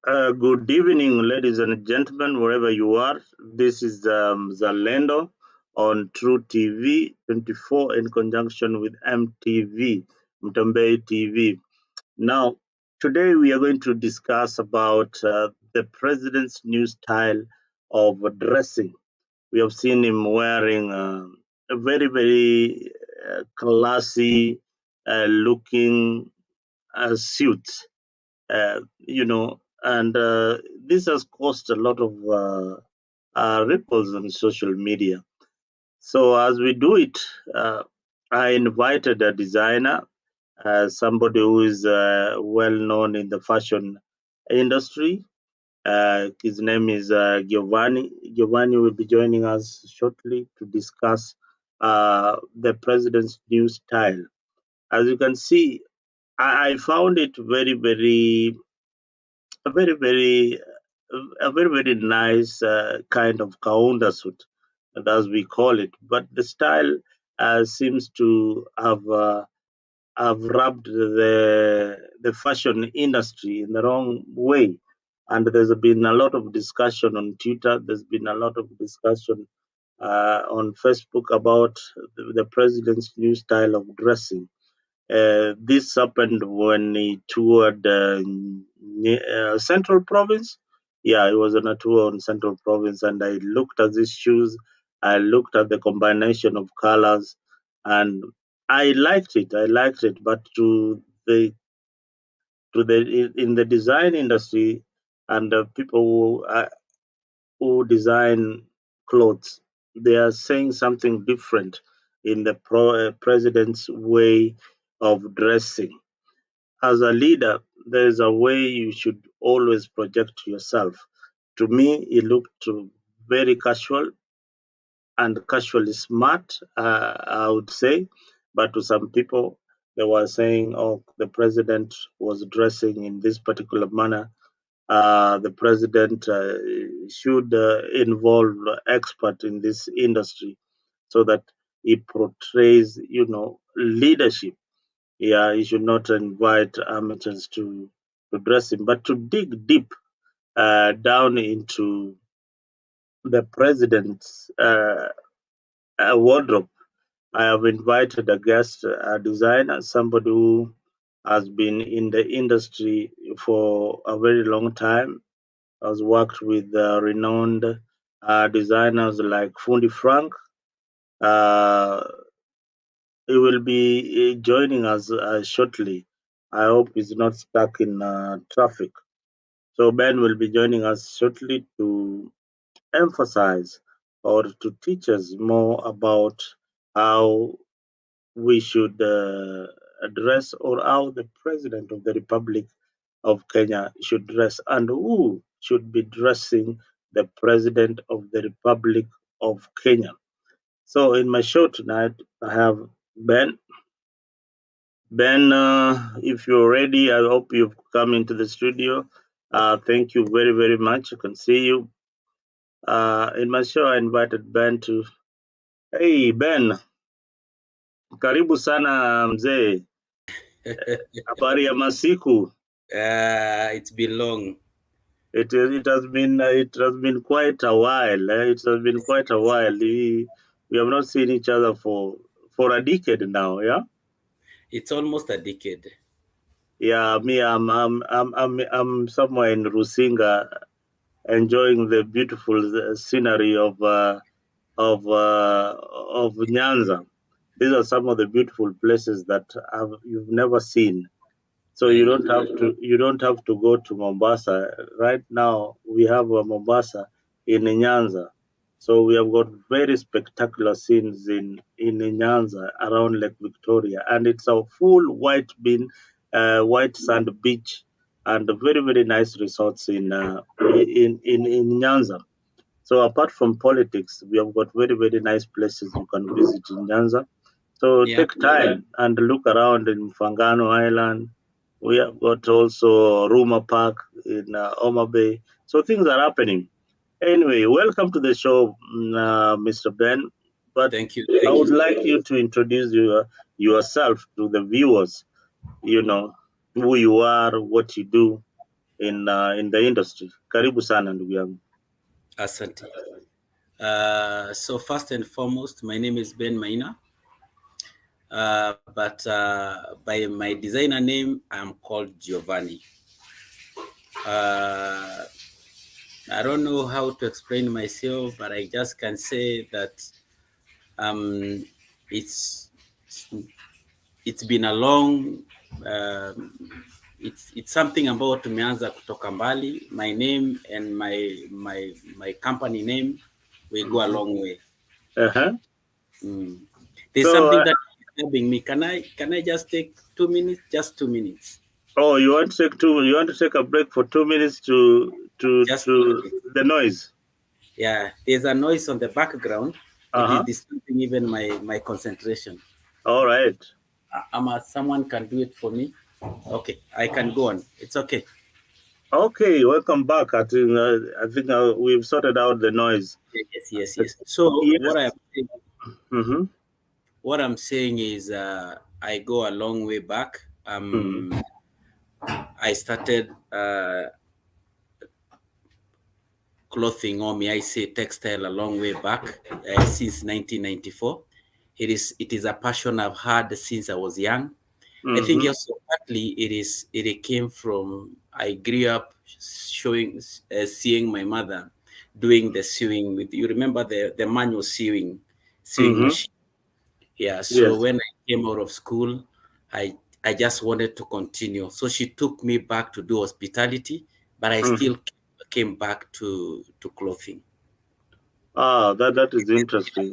Good evening, ladies and gentlemen, wherever you are. This is Zalendo on True TV 24 in conjunction with MTV, Mtambei TV. Now, today we are going to discuss about the president's new style of dressing. We have seen him wearing a very classy looking suit, and this has caused a lot of ripples on social media. So as we do it, I invited a designer, somebody who is well known in the fashion industry. His name is Giovanni. Giovanni will be joining us shortly to discuss the president's new style. As you can see, I found it a very very very nice kind of kaunda suit, as we call it. But the style seems to have rubbed the fashion industry in the wrong way. And there's been a lot of discussion on Twitter. There's been a lot of discussion on Facebook about the president's new style of dressing. This happened when he toured Central Province. Yeah, he was on a tour on Central Province, and I looked at his shoes. I looked at the combination of colors, and I liked it. I liked it, but to the in the design industry and the people who design clothes, they are saying something different in the president's way of dressing. As a leader, there is a way you should always project yourself. To me, it looked very casual and casually smart, I would say. But to some people, they were saying, oh, the president was dressing in this particular manner. The president should involve expert in this industry so that he portrays, leadership. Yeah, he should not invite amateurs to dress him, but to dig deep down into the president's wardrobe. I have invited a guest, a designer, somebody who has been in the industry for a very long time, has worked with renowned designers like Fundi Frank. Uh, he will be joining us shortly. I hope he's not stuck in traffic. So Ben will be joining us shortly to emphasize or to teach us more about how we should address or how the President of the Republic of Kenya should dress and who should be dressing the President of the Republic of Kenya. So in my show tonight, I have Ben. Ben, if you're ready, I hope you've come into the studio. Thank you very much. I can see you. In my show, I invited Ben to. Hey Ben, karibu sana mzee. Habari ya masiku. It's been long. It has been quite a while. It has been quite a while. We have not seen each other for a decade now. Yeah. It's almost a decade. Yeah. Me, I'm somewhere in Rusinga, enjoying the beautiful scenery of Nyanza. These are some of the beautiful places that you've never seen. So I you know. don't have to go to Mombasa. Right now we have a Mombasa in Nyanza. So we have got very spectacular scenes in Nyanza around Lake Victoria, and it's a full white sand beach, and very nice resorts in Nyanza. So apart from politics, we have got very nice places you can visit in Nyanza. So Yeah. take time and look around in Fangano Island. We have got also Ruma Park in Oma Bay. So things are happening. Anyway, welcome to the show, Mr. Ben. But Thank you. I Thank you. would like you to introduce yourself to the viewers. You know who you are, what you do. in the industry. Karibu sana ndugu yangu. Asante. So first and foremost, my name is Ben Maina, but by my designer name, I'm called Giovanni. Uh, I don't know how to explain myself, but I just can say that um, it's it's been a long it's something about tumeanza kutoka mbali. My name and my company name, we go a Mhm. long way. Uh-huh. There's So, something that is disturbing me. Can I just take 2 minutes? Just 2 minutes. oh, you want to take a break for 2 minutes Just to the noise. yeah. There's a noise on the background. It is Uh-huh. disturbing even my concentration. All right. Someone can do it for me. Okay, I can go on. It's okay. Okay, welcome back. I think we've sorted out the noise. Yes. So Yes. Mm-hmm. what I'm saying is, I go a long way back. Mm-hmm. I started clothing, or may I say textile, a long way back, since 1994. It is a passion I've had since I was young. I think Mm-hmm. also partly it came from I grew up seeing my mother doing the sewing with, you remember the manual sewing Mm-hmm. machine. Yeah, so Yes. when I came out of school, I just wanted to continue. So she took me back to do hospitality, but I Mm-hmm. still came back to clothing. Ah, that is interesting.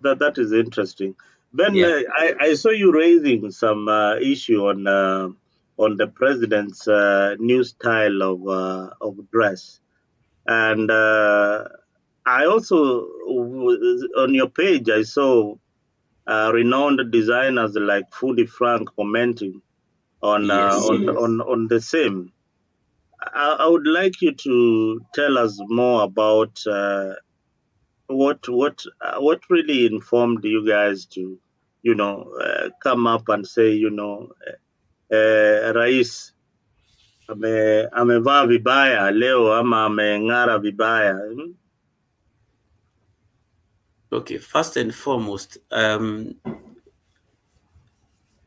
That is interesting. Ben, Yeah. I saw you raising some issue on the president's new style of dress, and I also on your page I saw renowned designers like Foodie Frank commenting Yes. on the same. I would like you to tell us more about what really informed you guys to come up and say rais amevaa vibaya leo ama ameng'ara vibaya. Okay. First and foremost,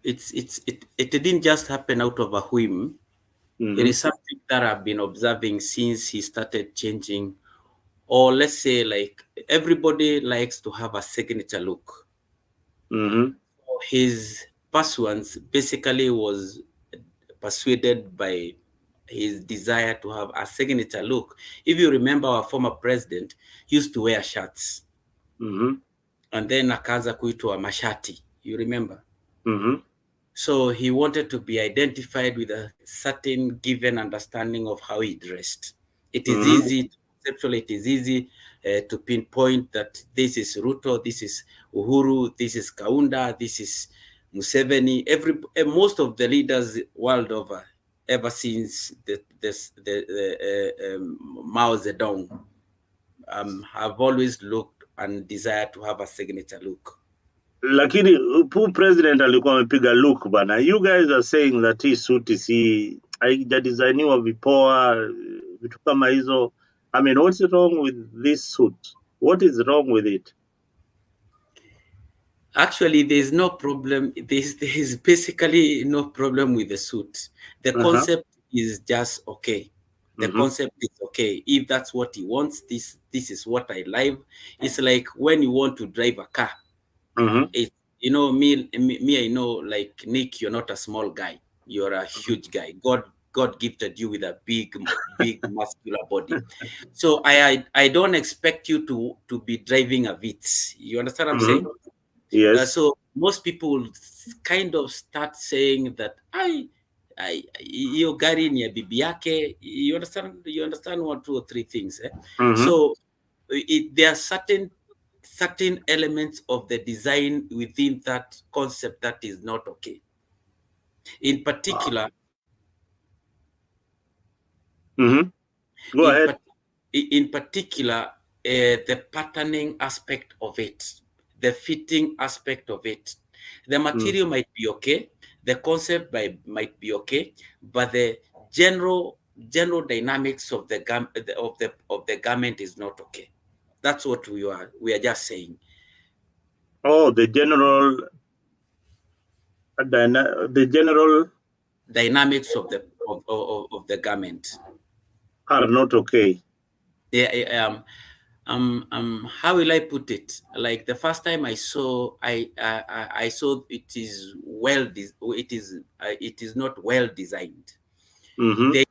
it didn't just happen out of a whim. It Mm-hmm. is something that I've been observing since he started changing, or let's say, like, everybody likes to have a signature look. Mm-hmm. His pursuance basically was persuaded by his desire to have a signature look. If you remember, our former president used to wear shirts, Mm-hmm. and then akaanza kuitwa mashati. You remember? Mm-hmm. So he wanted to be identified with a certain given understanding of how he dressed. It is Mm-hmm. easy, conceptually, it is easy to pinpoint that this is Ruto, this is Uhuru, this is Kaunda, this is Museveni. Most of the leaders world over, ever since the Mao Zedong, have always looked and desired to have a signature look. Lakini pu president alikuwa amepiga look bana. You guys are saying that hii suti si haijadesigniwa vipoa, vitu kama hizo. I mean, what's wrong with this suit? What is wrong with it? Actually, there's no problem. There's basically no problem with the suit. The Uh-huh. concept is just okay. The Mm-hmm. concept is okay. If that's what he wants, this is what I like. It's like when you want to drive a car. Mm-hmm. It I know, like Nick, you're not a small guy. You're a huge guy. God gifted you with a big muscular body. So I don't expect you to be driving a Vitz. You understand what I'm saying? Mm-hmm. Yes. So most people kind of start saying that hiyo gari ni ya bibi yake. You understand one, two, or three things. Mm-hmm. So there are certain elements of the design within that concept that is not okay. In particular, Mm-hmm. Go in ahead. part, in particular, the patterning aspect of it, the fitting aspect of it. The Mm. material might be okay, the concept might be okay, but the general dynamics of the garment is not okay. That's what we are just saying. Oh, the general Dynamics of the garment. are not okay. Yeah. How will I put it? Like the first time I saw, I saw it is it is not well designed. Mm-hmm.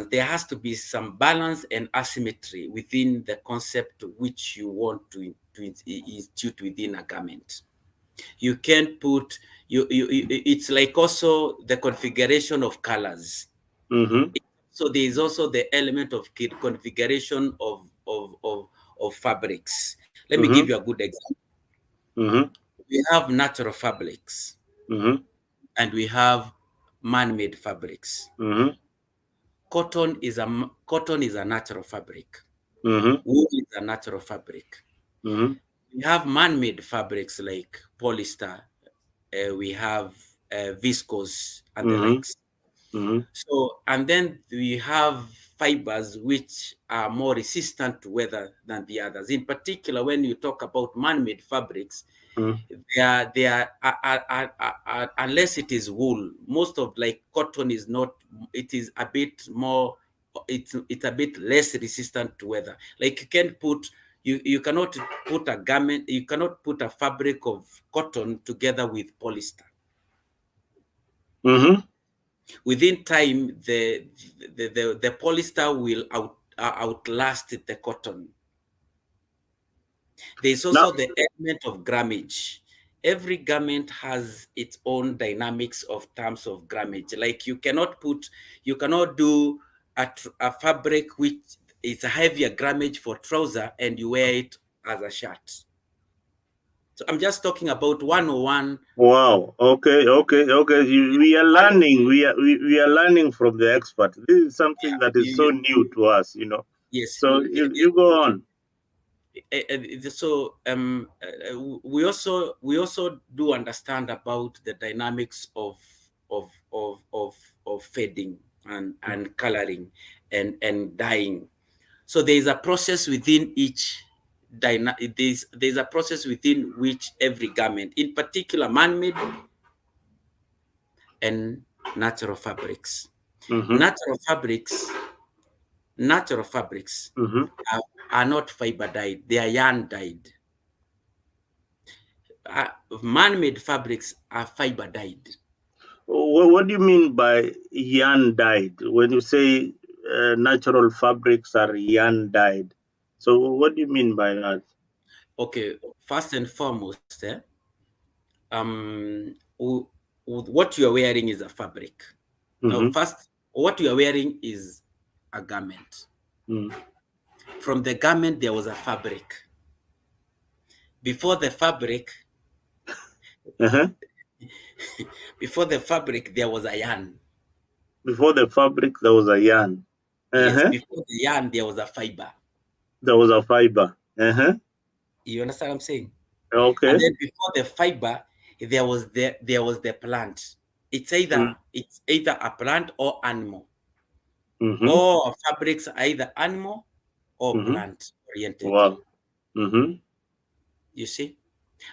There has to be some balance and asymmetry within the concept which you want to institute within a garment. You can't put it's like also the configuration of colors. Mm-hmm. So there is also the element of configuration of fabrics. Let me give Mm-hmm. you a good example. Mm-hmm. We have natural fabrics Mm-hmm. and we have man-made fabrics. Mm-hmm. Cotton is a natural fabric. Mm-hmm. Wool is a natural fabric. Mm-hmm. We have man-made fabrics like polyester. We have viscose and the Mm-hmm. likes. Mm-hmm. So, and then we have fibers which are more resistant to weather than the others. In particular, when you talk about man-made fabrics, unless it is wool, most of like cotton is not. It is a bit more. It's a bit less resistant to weather. Like you cannot put a garment. You cannot put a fabric of cotton together with polyester. Mm-hmm. Within time, the polyester will outlast the cotton. There's Now, also the element of grammage. Every garment has its own dynamics of terms of grammage. Like you cannot do a fabric which is a heavier grammage for trouser and you wear it as a shirt. So I'm just talking about 101. wow. Okay. Okay. Okay. We are One, learning. We are learning from the expert. This is something that is so you, new to us. yes. So you go on. So we also do understand about the dynamics of fading and coloring and dyeing. So there is a process within each there's a process within which every garment, in particular man-made and natural fabrics. Mm-hmm. Natural fabrics, natural fabrics Mm-hmm. are not fiber dyed, they are yarn dyed. uh, Man-made fabrics are fiber dyed. What do you mean by yarn dyed? When you say natural fabrics are yarn dyed, so what do you mean by that? Okay, first and foremost, what you are wearing is a fabric. Now, Mm-hmm. first, what you are wearing is a garment. Mm-hmm. From the garment, there was a fabric. Before the fabric, Uh-huh. before the fabric, there was a yarn. Before the fabric, there was a yarn. Yes, Uh-huh. before the yarn, there was a fiber. There was a fiber. Uh-huh. You understand what I'm saying? And Okay. then before the fiber, there was the plant. It's either a plant or animal. Mm-hmm. All fabrics are either animal or Mm-hmm. plant oriented. Wow. Mm-hmm. You see,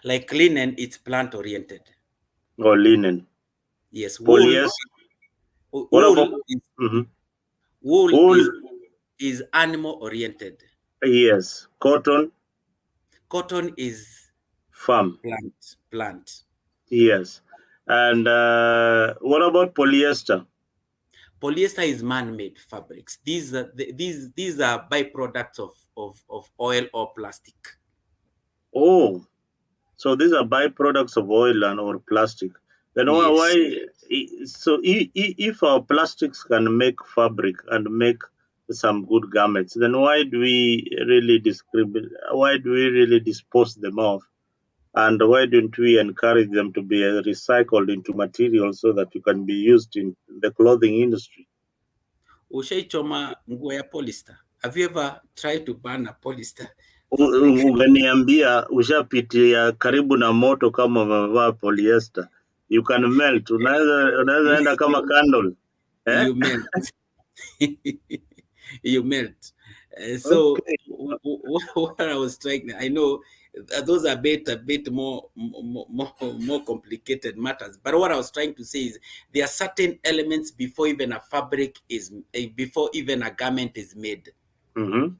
like linen, it's plant oriented. Or linen. Yes, Polyester. What wool about is mm-hmm. wool wool? is animal oriented. Yes. Cotton, Cotton is farm. plant. Yes. And what about polyester? Polyester is man-made fabrics. These are byproducts of oil or plastic. Oh, so these are byproducts of oil and or plastic. Then why Yes. so if our plastics can make fabric and make some good garments, then why do we really discriminate? Why do we really dispose them off? And why don't we encourage them to be recycled into materials so that you can be used in the clothing industry? Ushaichoma nguo ya polyester? Have you ever tried to burn a polyester fabric? Umeniambia ushapitia karibu na moto kama umevaa polyester, you can melt, unaweza enda kama candle. Eh? You melt. You melt. So Okay. what I was trying, I know those are a bit more complicated matters. But what I was trying to say is there are certain elements before even a fabric is, before even a garment is made, Mm-hmm.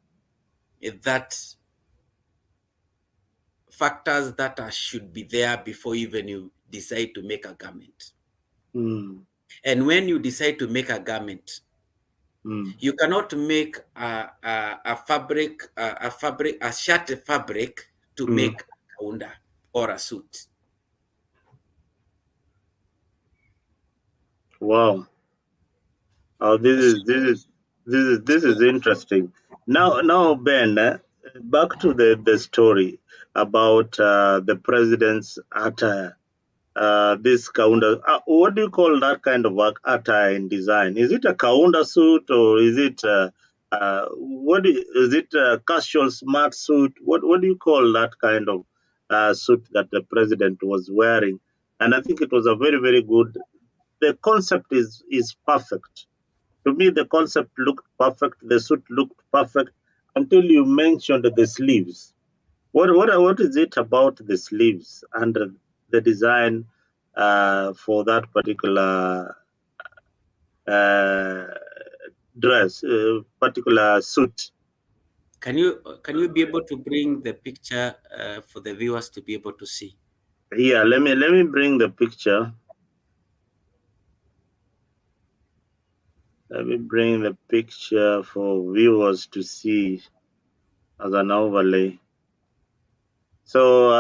that factors that should be there before even you decide to make a garment. Mm. And when you decide to make a garment, Mm. you cannot make a shirt fabric to Mm. make a kaunda or a suit. Wow. Oh, this is interesting. Now, Ben, back to the story about the president's attire. This kaunda. What do you call that kind of attire in design? Is it a kaunda suit or is it is it a casual smart suit? What do you call that kind of suit that the president was wearing? And I think it was a very good. The concept is perfect. To me, the concept looked perfect. The suit looked perfect until you mentioned the sleeves. What is it about the sleeves and the design for that particular uh, dress, particular suit? Can you be able to bring the picture for the viewers to be able to see? Yeah, let me bring the picture. Let me bring the picture for viewers to see as an overlay. So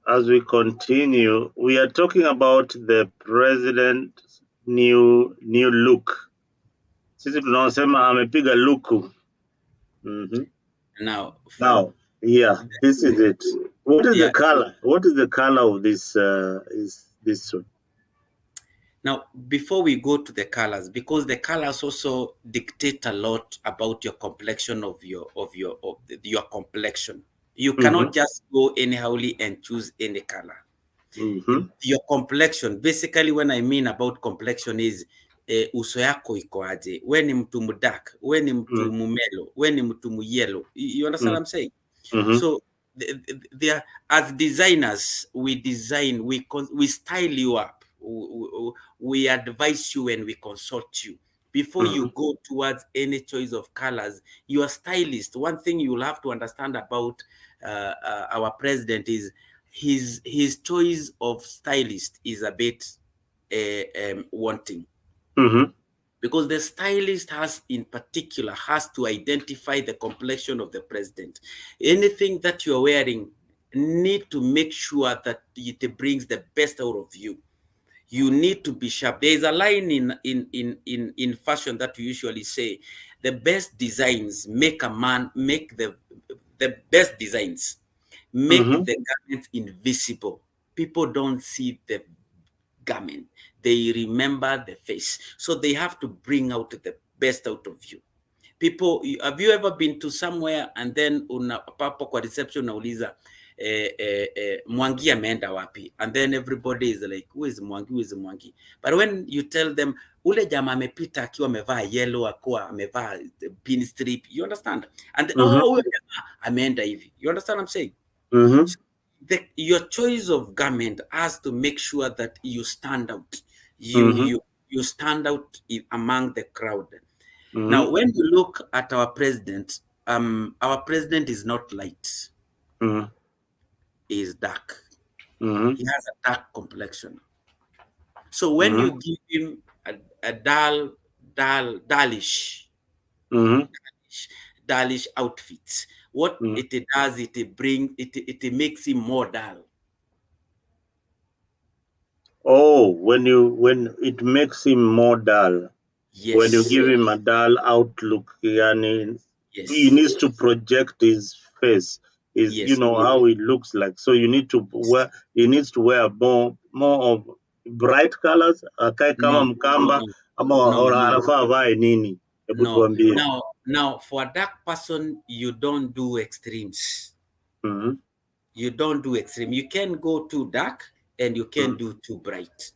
as we continue, we are talking about the president's new look. Sisi tunasema amepiga luku. Mhm. Now, Now, yeah, this is it. What is the yeah. color? What is the color of this is this suit? Now, before we go to the colors, because the colors also dictate a lot about your complexion of your complexion. You Mm-hmm. cannot just go anyhowly and choose any color. Mm-hmm. Your complexion, basically when I mean about complexion is uso yako iko aje, we ni mtu mdark, we ni mtu mumelo, we ni mtu muyellow. You understand what I'm saying? Mm-hmm. So they are, as designers, we design, we style you up, we advise you and we consult you before Mm-hmm. you go towards any choice of colors. Your stylist, one thing you'll have to understand about our president is his choice of stylist is a bit wanting, Mm-hmm. because the stylist has in particular has to identify the complexion of the president. Anything that you're wearing need to make sure that it brings the best out of you. You need to be sharp. There is a line in fashion that we usually say, the best designs make a man, make the best designs make Mm-hmm. the garment invisible. People don't see the garment, they remember the face, so they have to bring out the best out of you. People, have you ever been to somewhere and then papo kwa reception unauliza Mwangi ameenda wapi, and then everybody is like, who is Mwangi, who is Mwangi? But when you tell them ule jamaa amepita akiwa amevaa yellow, akiwa amevaa pin strip, you understand, and Mm-hmm. huyo jamaa ameenda hivi, you understand what I'm saying? Mm-hmm. Your choice of garment has to make sure that you stand out. You Mm-hmm. you you stand out among the crowd. Mm-hmm. Now, when you look at our president is not light; Mm-hmm. he is dark. Mm-hmm. He has a dark complexion. So when you give him a dullish, Mm-hmm. dullish outfits, what Mm-hmm. it does, it makes him more dull. Oh, when it makes him more dull. When you Yes, give him a dull outlook, yani, he yes, needs to project his face, his yes, how he looks like. So you need to yes. wear he needs to wear more of bright colors, akae kama No, mkamba no, ama no, no, anafaa avae nini? Hebu no. tuambie. Now, for a dark person, you don't do extremes. Mhm. You don't do extreme. You can go too dark and you can Mhm. do too bright.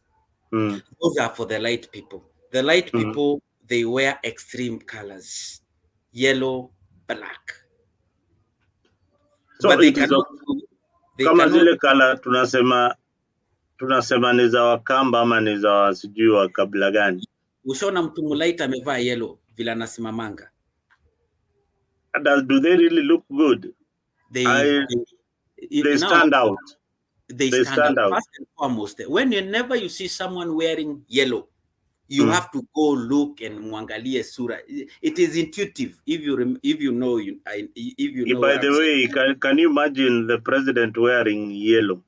Mhm. Those are for the light people. The light Mm. people, they wear extreme colors, yellow, black, So but they it is cannot they kama cannot zile kala tunasema ni za Wakamba ama ni za sijui wa kabila gani? ushaona mtu mlight amevaa yellow vile anasimamanga. Do they really look good? They They now stand out. they They stand out. stand out. First and foremost, whenever you see someone wearing yellow, you Mm. have to go look and mwangalie sura. It is intuitive. If you know By what I'm the saying. way, can you imagine the president wearing yellow?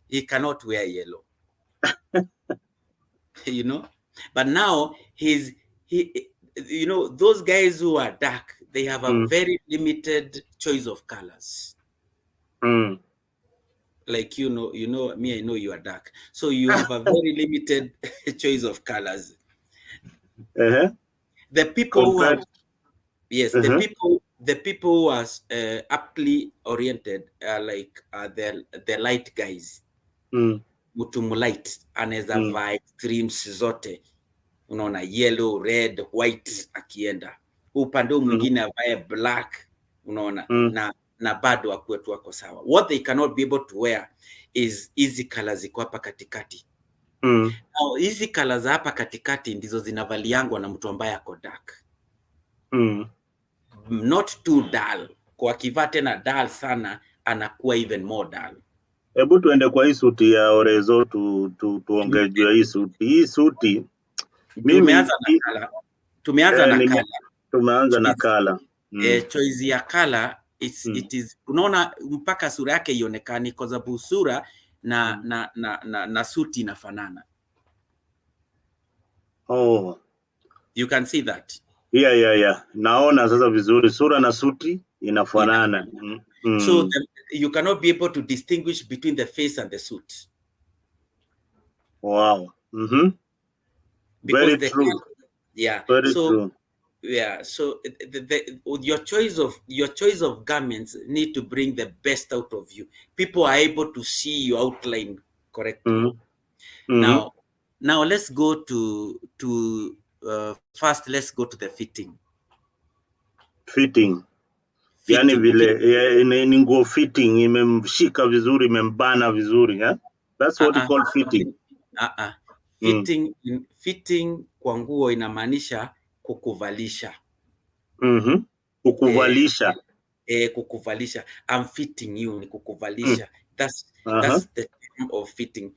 He cannot wear yellow. You know, but now those guys who are dark, they have a very limited choice of colors. Mm. Like me, I know you are dark, so you have a very limited choice of colors. Uh-huh. The people who have Yes, uh-huh. the people who are aptly oriented are like the light guys. Mtu mlight anaweza vaa extremes zote, unaona, yellow, red, white akienda upande mwingine avae black, unaona, na bado akuwe tu wako sawa. What they cannot be able to wear is hizi colors ziko hapa katikati. Now hizi colors za hapa katikati ndizo zinavaliangwa na mtu ambaye ako dark. Not too dull. Kwa kivaa tena dull sana anakuwa even more dull. Hebu tuende kwa hii suti ya Orezo tuongee juu ya hii suti. Hii suti tumeanza na kala. Tumeanza na kala. Choice ya kala it is, unaona mpaka sura yake ionekani kwa sababu sura na suti inafanana. Oh. You can see that. Yeah. Naona sasa vizuri sura na suti inafanana. So you cannot be able to distinguish between the face and the suit. Wow. Very true. Yeah. Very true. Yeah. So your choice of garments need to bring the best out of you. People are able to see your outline correctly. Now let's go to first. Let's go to the fitting. Yani vile ni nguo fitting, imemshika vizuri, imembana vizuri, eh? That's what you call fitting. Fitting kwa nguo inamaanisha kukuvalisha. Kukuvalisha. Kukuvalisha. I'm fitting you ni kukuvalisha. That's the term of fitting.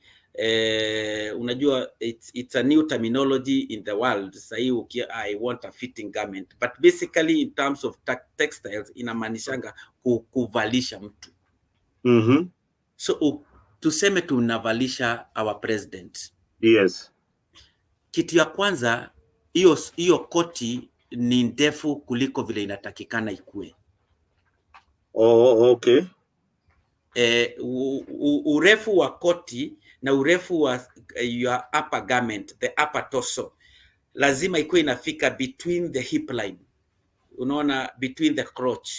Unajua it's a new terminology in the world. Sahi I want a fitting garment, but basically in terms of textiles inamaanishanga kukuvalisha mtu. So tuseme tunavalisha our president. Yes. Kitu ya kwanza, hiyo koti ni ndefu kuliko vile inatakikana ikue. Oh, okay. Urefu wa koti na urefu wa your upper garment, the upper torso, lazima ikuwe inafika between the hip line. Unaona, between the crotch.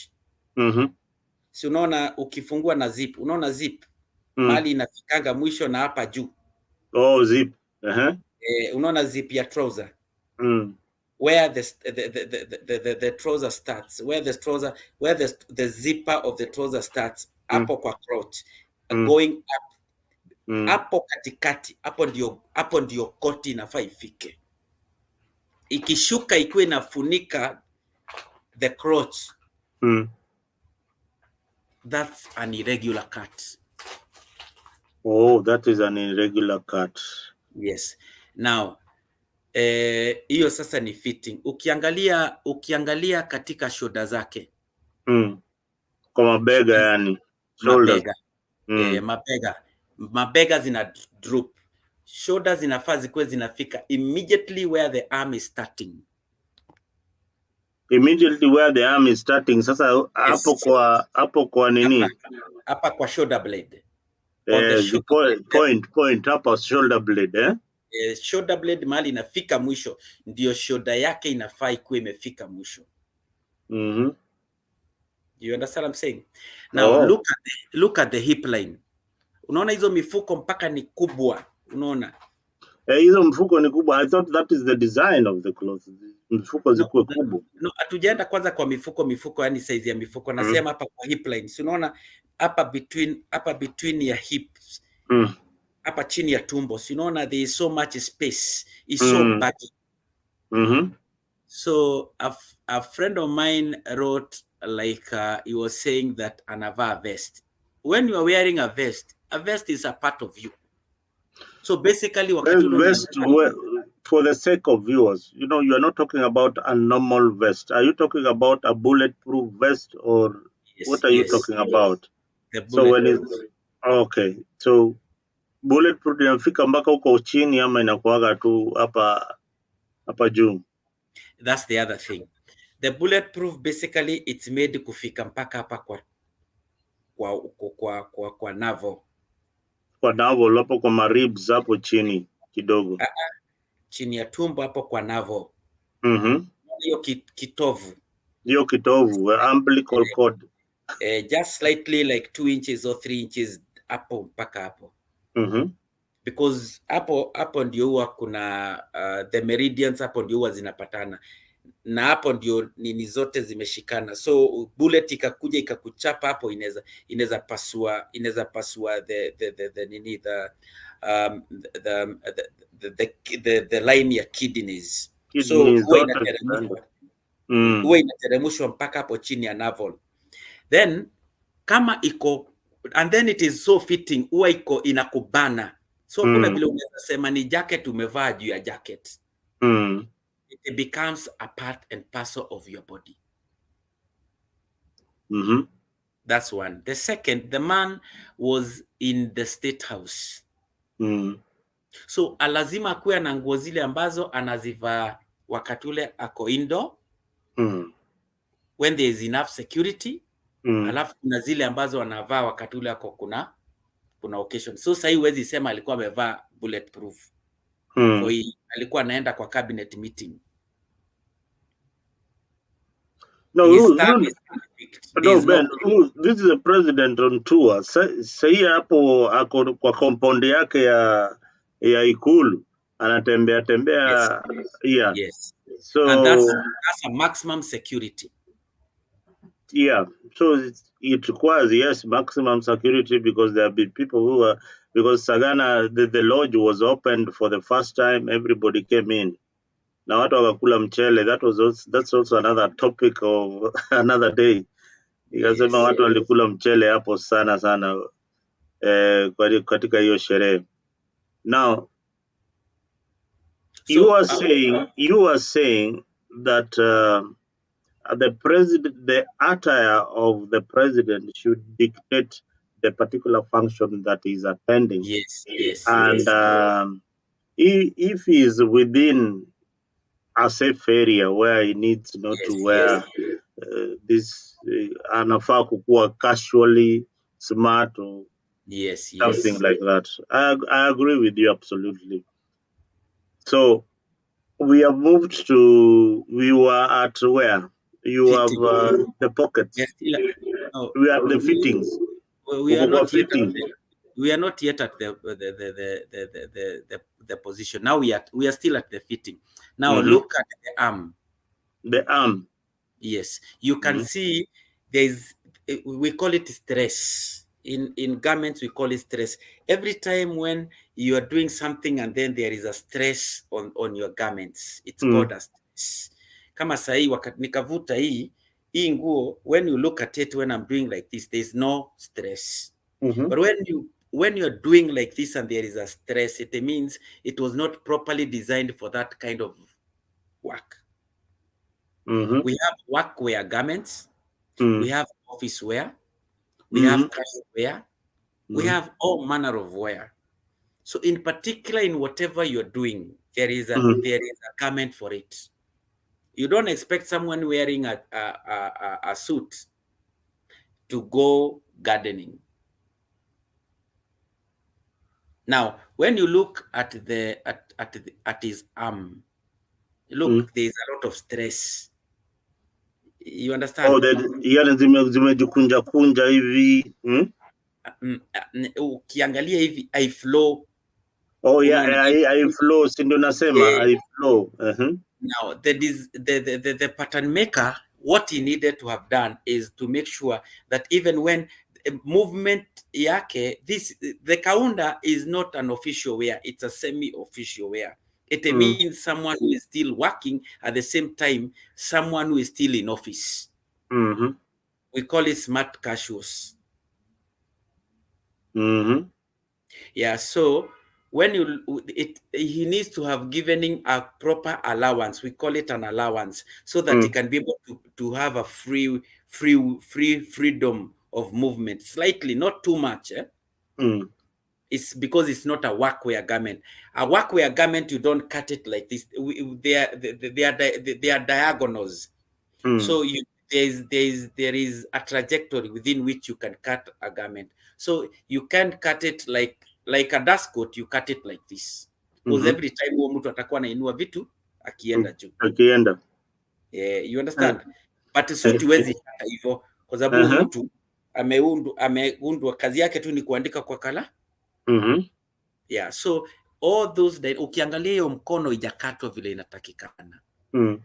Si unaona ukifungua na zip, unaona zip mali inafikanga mwisho na hapa juu. Oh, zip. Unaona zip ya trouser. Where the trouser starts, where the zipper of the trouser starts, hapo kwa crotch, going up, hapo katikati, hapo ndio koti inafaa ifike. Ikishuka ikuwe inafunika the crotch, that's an irregular cut. Oh, that is an irregular cut. Yes. Now hiyo sasa ni fitting. Ukiangalia katika shoulder zake, kwa mabega, yani mabega, mabega zina droop. Shoulders zinafaa zikuwe zinafika immediately where the arm is starting. Immediately where the arm is starting. Sasa hapo kwa nini? Hapa kwa shoulder blade. Point hapa shoulder blade, shoulder blade mahali inafika mwisho ndio shoulder yake inafaa ikuwe imefika mwisho. You understand what I'm saying? Now look at the hip line. Unaona hizo mifuko mpaka ni kubwa, unaona? Hizo mfuko ni kubwa. I thought that is the design of the clothes. Mfuko No, zikuwe kubwa. no, hatujaenda kwanza kwa mifuko, yani size ya mifuko. Nasema hapa kwa hip lines. Unaona hapa between ya hips. Hapa chini ya tumbo. Unaona there is so much space. It's so baggy. So a friend of mine wrote like he was saying that anavaa vest. When you are wearing a vest is a part of you. So basically vest, for the sake of viewers, you know, you are not talking about a normal vest. Are you talking about a bulletproof vest, or what are you talking about? So when it's okay, so bulletproof inafika mpaka huko chini ama inakuaga tu hapa juu? That's the other thing. The bulletproof basically it's made kufika mpaka hapa kwa navel. Kwa navel hapo kwa maribs hapo chini kidogo. Chini ya tumbo hapo kwa navel. Hiyo kitovu. Hiyo kitovu, umbilical cord. Just slightly like 2 inches or 3 inches hapo mpaka hapo. Because hapo ndio huwa kuna the meridians, hapo ndio huwa zinapatana na hapo ndio nini zote zimeshikana, so bullet ikakuja ikakuchapa hapo, inaweza pasua the line ya kidneys. So huwa inateremshwa mpaka hapo chini ya navel, then kama iko and then it is so fitting, huwa iko inakubana, so kuna vile unaweza sema ni jacket umevaa juu ya jacket. It becomes a part and parcel of your body. That's one. The second, the man was in the State House. So lazima kuwe na nguo zile ambazo anazivaa wakati ule ako indoor, when there is enough security. Alafu kuna zile ambazo anavaa wakati ule ako kuna occasion. So sasa huwezi sema alikuwa amevaa bulletproof. Kwa hiyo alikuwa anaenda kwa cabinet meeting. No, Ben, this is a president on tour. Sahi hapo ako kwa compound yake ya Ikulu, anatembea. Yes. Yes. So and that's a maximum security. Yeah, so it requires, yes, maximum security, because there have been people who are, because Sagana, the lodge was opened for the first time, everybody came in. Na watu wakakula mchele. That's also another topic of another day. Ikasema watu walikula mchele hapo sana katika hiyo sherehe. Now so, you are saying that the attire of the president should dictate the particular function that he's attending. Yes. And if he is within a safe area where he needs not to wear this, anafaa kukuwa casually smart or something like that. I agree with you absolutely. So we have moved to, we were at where? You fitting. Have the pockets. We are the fittings. We are not yet at the position. Now we are still at the fitting. Now look at the arm. The arm. Yes, you can see we call it stress. In garments we call it stress. Every time when you are doing something and then there is a stress on your garments, it's called a stress. Kama sahi wakati nikavuta hii nguo, when you look at it, when I'm doing like this, there's no stress. But when you're doing like this and there is a stress, it means it was not properly designed for that kind of work. We have workwear garments, we have office wear, we have casual wear, we have all manner of wear. So in particular, in whatever you're doing, there is a garment for it. You don't expect someone wearing a suit to go gardening. Now, when you look at his arm, look, there is a lot of stress. You understand? Oh, zimejikunja hivi. Ukiangalia hivi, I flow Oh yeah, Unaona, I flow, si ndio nasema eh, I flow. now the pattern maker, what he needed to have done is to make sure that even when movement yake, this the kaunda is not an official wear, it's a semi-official wear. It Mm, means someone who is still working at the same time, someone who is still in office. mm-hmm, We call it smart casuals. mm-hmm, Yeah, so when he needs to have given him a proper allowance. We call it an allowance, so that he mm, can be able to have a freedom of movement. Slightly, not too much. mm, It's because it's not a workwear garment. A workwear garment, you don't cut it like this. They are diagonals. mm, So there is a trajectory within which you can cut a garment. So you can't cut it like a dust coat. You cut it like this, because mm-hmm, every time huo mtu atakuwa anainua vitu akienda juu. akienda. You understand? But suit huwezi kata hivyo, kwa sababu Uh-huh. mtu ameundwa kazi yake tu ni kuandika kwa kala. Mm-hmm. Yeah, so all those ukiangalia hiyo mkono ijakatwa vile inatakikana. Mm.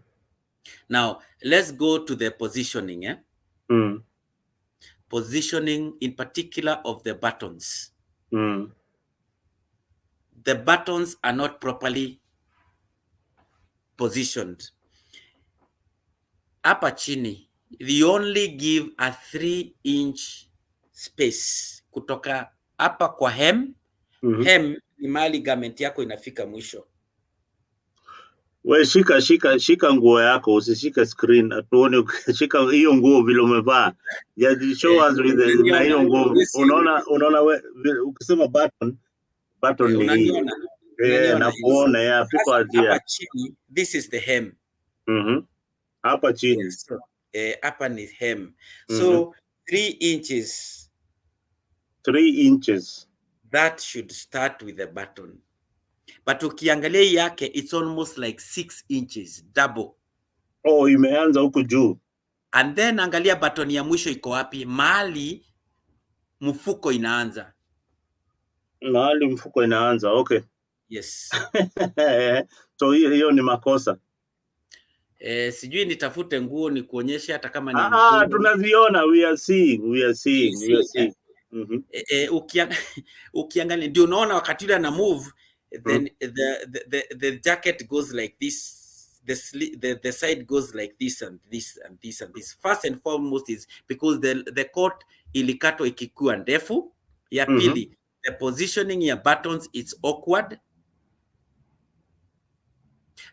Now let's go to the positioning. Mm. Positioning in particular of the buttons. Mm. The buttons are not properly positioned. Hapa chini, they only give a 3-inch space kutoka hapa kwa hem. Mm-hmm. Hem ni mahali garment yako inafika mwisho. We shika nguo yako, usishike screen, atuone ukishika hiyo nguo vile umevaa. Just show us with na hiyo nguo. Unaona ukisema button ni hii. Unaniona? Na kuona ya tuko Sasa atia. hapa chini, this is the hem. Mhm. Hapa chini. Yes. Hapa ni hem. Mhm. So 3 inches. 3 inches. That should start with the button. But ukiangalia yake, it's almost like 6 inches, double. Oh, imeanza huku juu. And then angalia button ya mwisho iko wapi? Mahali mfuko inaanza. Mahali mfuko inaanza, okay. Yes. So hiyo ni makosa. Sijui nitafute nguo ni kuonyesha hata kama ni mkubwa. Tunaziona, we are seeing. Mhm. Ukiangalia ndio unaona wakati yule ana move, then the jacket goes like this, the side goes like this and this and this and this. First and foremost is because the coat ilikatwa ikikuwa ndefu. Ya pili, the positioning ya buttons is awkward.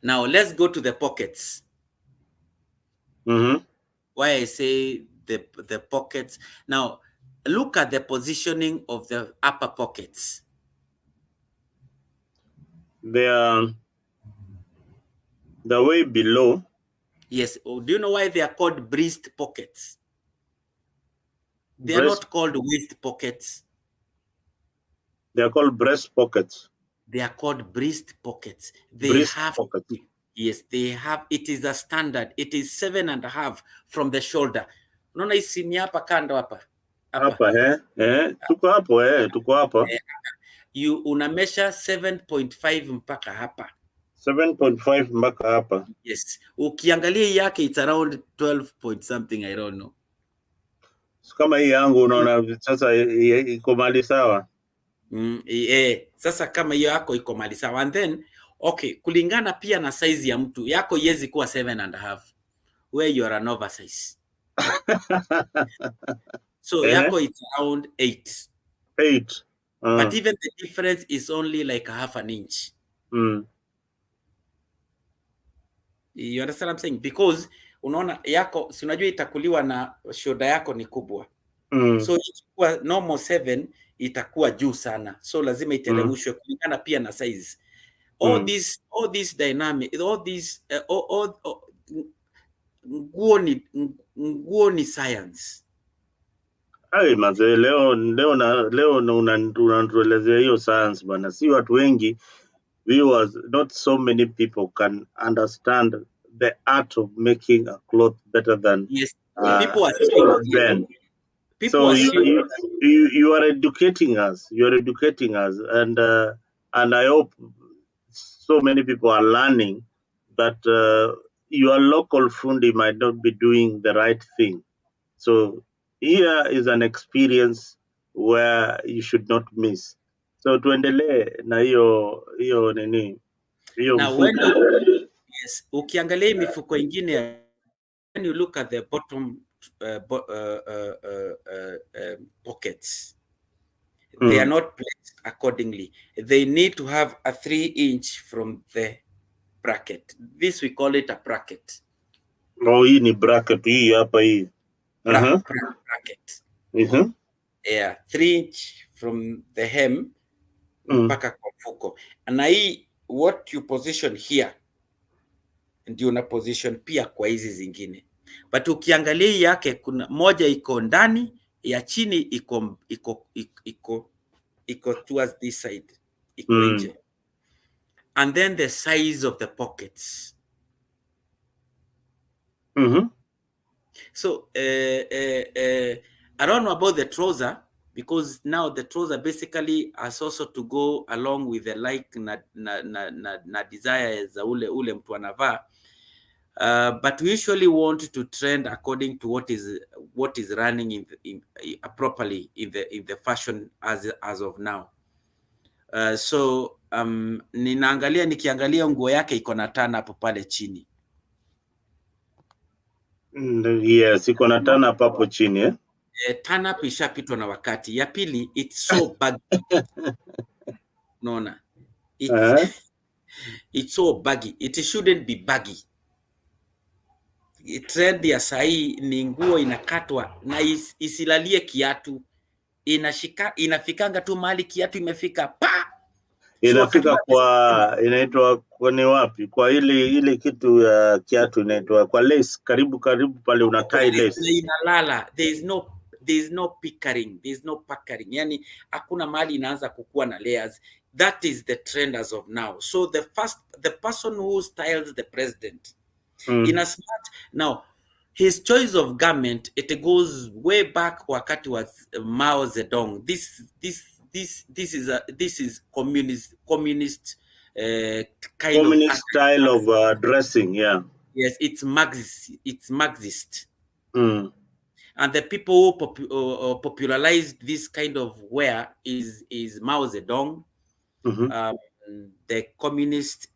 Now let's go to the pockets. Why I say the pockets. Now look at the positioning of the upper pockets. They are the way below. Yes. Do you know why they are called breast pockets? They are not called waist pockets. They are called breast pockets. They are called breast pockets. Breast pockets. Yes, they have. It is a standard. It is 7.5 from the shoulder. Unaona hii simu hapa kando hapa. Hapa tuko hapo. You una measure 7.5 mpaka hapa. 7.5 mpaka hapa. Yes. Ukiangalia yake it's around 12 point something, I don't know. Kama hii yangu unaona sasa iko mali sawa. Sasa kama hiyo yako iko mali sawa, and then okay, kulingana pia na size ya mtu yako yezi kuwa 7.5 where you are an oversize. So yako it's around 8. But even the difference is only like a half an inch. You understand what I'm saying? Because unaona yako, si unajua itakuliwa na shoulder yako ni kubwa. So ikikuwa normal 7 itakuwa juu sana, so lazima iteremshwe kulingana pia na size. All these dynamic, all these nguo ni science. Ai mazee, leo unatuelezea hiyo science bana. Si watu wengi viewers, not so many people can understand the art of making a cloth better than people are Ben. So you are educating us. You are educating us, and And I hope so many people are learning that your local fundi might not be doing the right thing. So here is an experience where you should not miss. So tuendelee na hiyo nini hiyo Now when mfuko. you, yes, ukiangalia hii mifuko ingine when you look at the bottom pockets, they are not placed accordingly. They need to have a 3-inch from the bracket. This we call it a bracket. Oh, hii ni bracket hii hapa hii. Bracket. Yeah, 3-inch from the hem mpaka kwa mfuko. Na hii what you position here ndio una position pia kwa hizi zingine, but ukiangalia hii yake kuna moja iko ndani, ya chini iko towards this side, iko nje. And then the size of the pockets. So I don't know about the trouser, because now the trouser basically has also to go along with the like na desire za ule mtu anavaa. But we usually want to trend according to what is running properly in the fashion as of now. So nikiangalia nguo yake iko na turn up pale chini. Yes, iko na turn up hapo chini eh? Turn up ishapitwa na wakati. Ya pili, it's so baggy. Unaona? It's so baggy. It shouldn't be baggy. Trend ya sahi ni nguo inakatwa na isilalie kiatu, inafikanga tu mahali kiatu imefika pa, inafika kwa inaitwa kwa ni wapi, kwa ile kitu ya kiatu inaitwa kwa lace, karibu pale una tie lace inalala. There is no pickering, there is no packering, yani hakuna mahali inaanza kukua na layers. That is the trend as of now. So the person who styles the president in a smart, now his choice of garment, it goes way back wakati wa Mao Zedong. This is communist kind communist of style of dressing. Yeah, yes, it's Marxist. And the people who popularized this kind of wear is Mao Zedong, the communist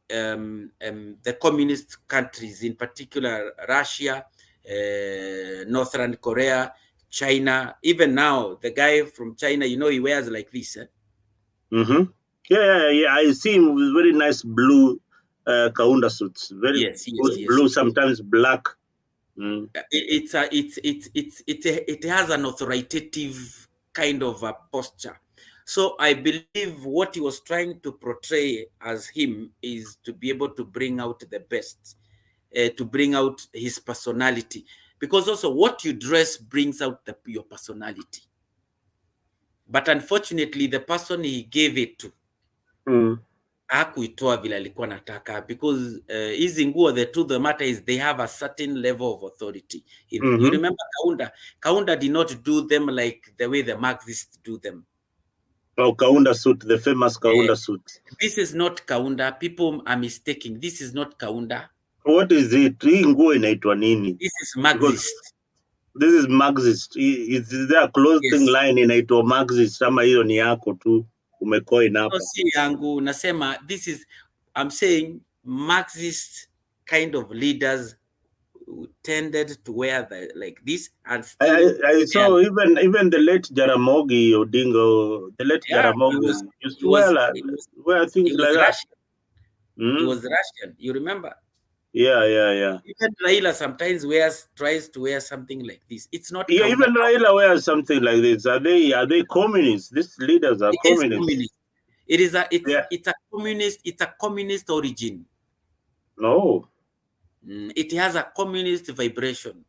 countries, in particular Russia, Northern Korea, China. Even now, the guy from China, you know, he wears like this. Yeah. I see him with very nice blue kaunda suits. Very yes, blue, sometimes black. It has an authoritative kind of a posture. So I believe what he was trying to portray as him is to be able to bring out the best, to bring out his personality, because also what you dress brings out your personality. But unfortunately, the person he gave it to hakuitoa vile alikuwa nataka, because hizi nguo, the truth of the matter is they have a certain level of authority. You remember Kaunda did not do them like the way the Marxists do them. Oh, Kaunda suit, the famous Kaunda suit. This is not Kaunda. People are mistaking. This is not Kaunda. What is it? Hii nguo inaitwa nini? This is Marxist. This is Marxist. Is there a clothing line inaitwa Marxist ama hiyo ni yako tu umecoin hapa? No, si yangu, nasema this is, I'm saying Marxist kind of leaders tended to wear like this, and still I saw even the late Jaramogi Odinga, the late Jaramogi used to wear things like that. He was Russian, you remember? Yeah. Even Raila sometimes tries to wear something like this. It's not. Yeah, even Raila wears something like this. Are they communists? These leaders are communists. It's a communist. It's a communist origin. No. It has a communist vibration.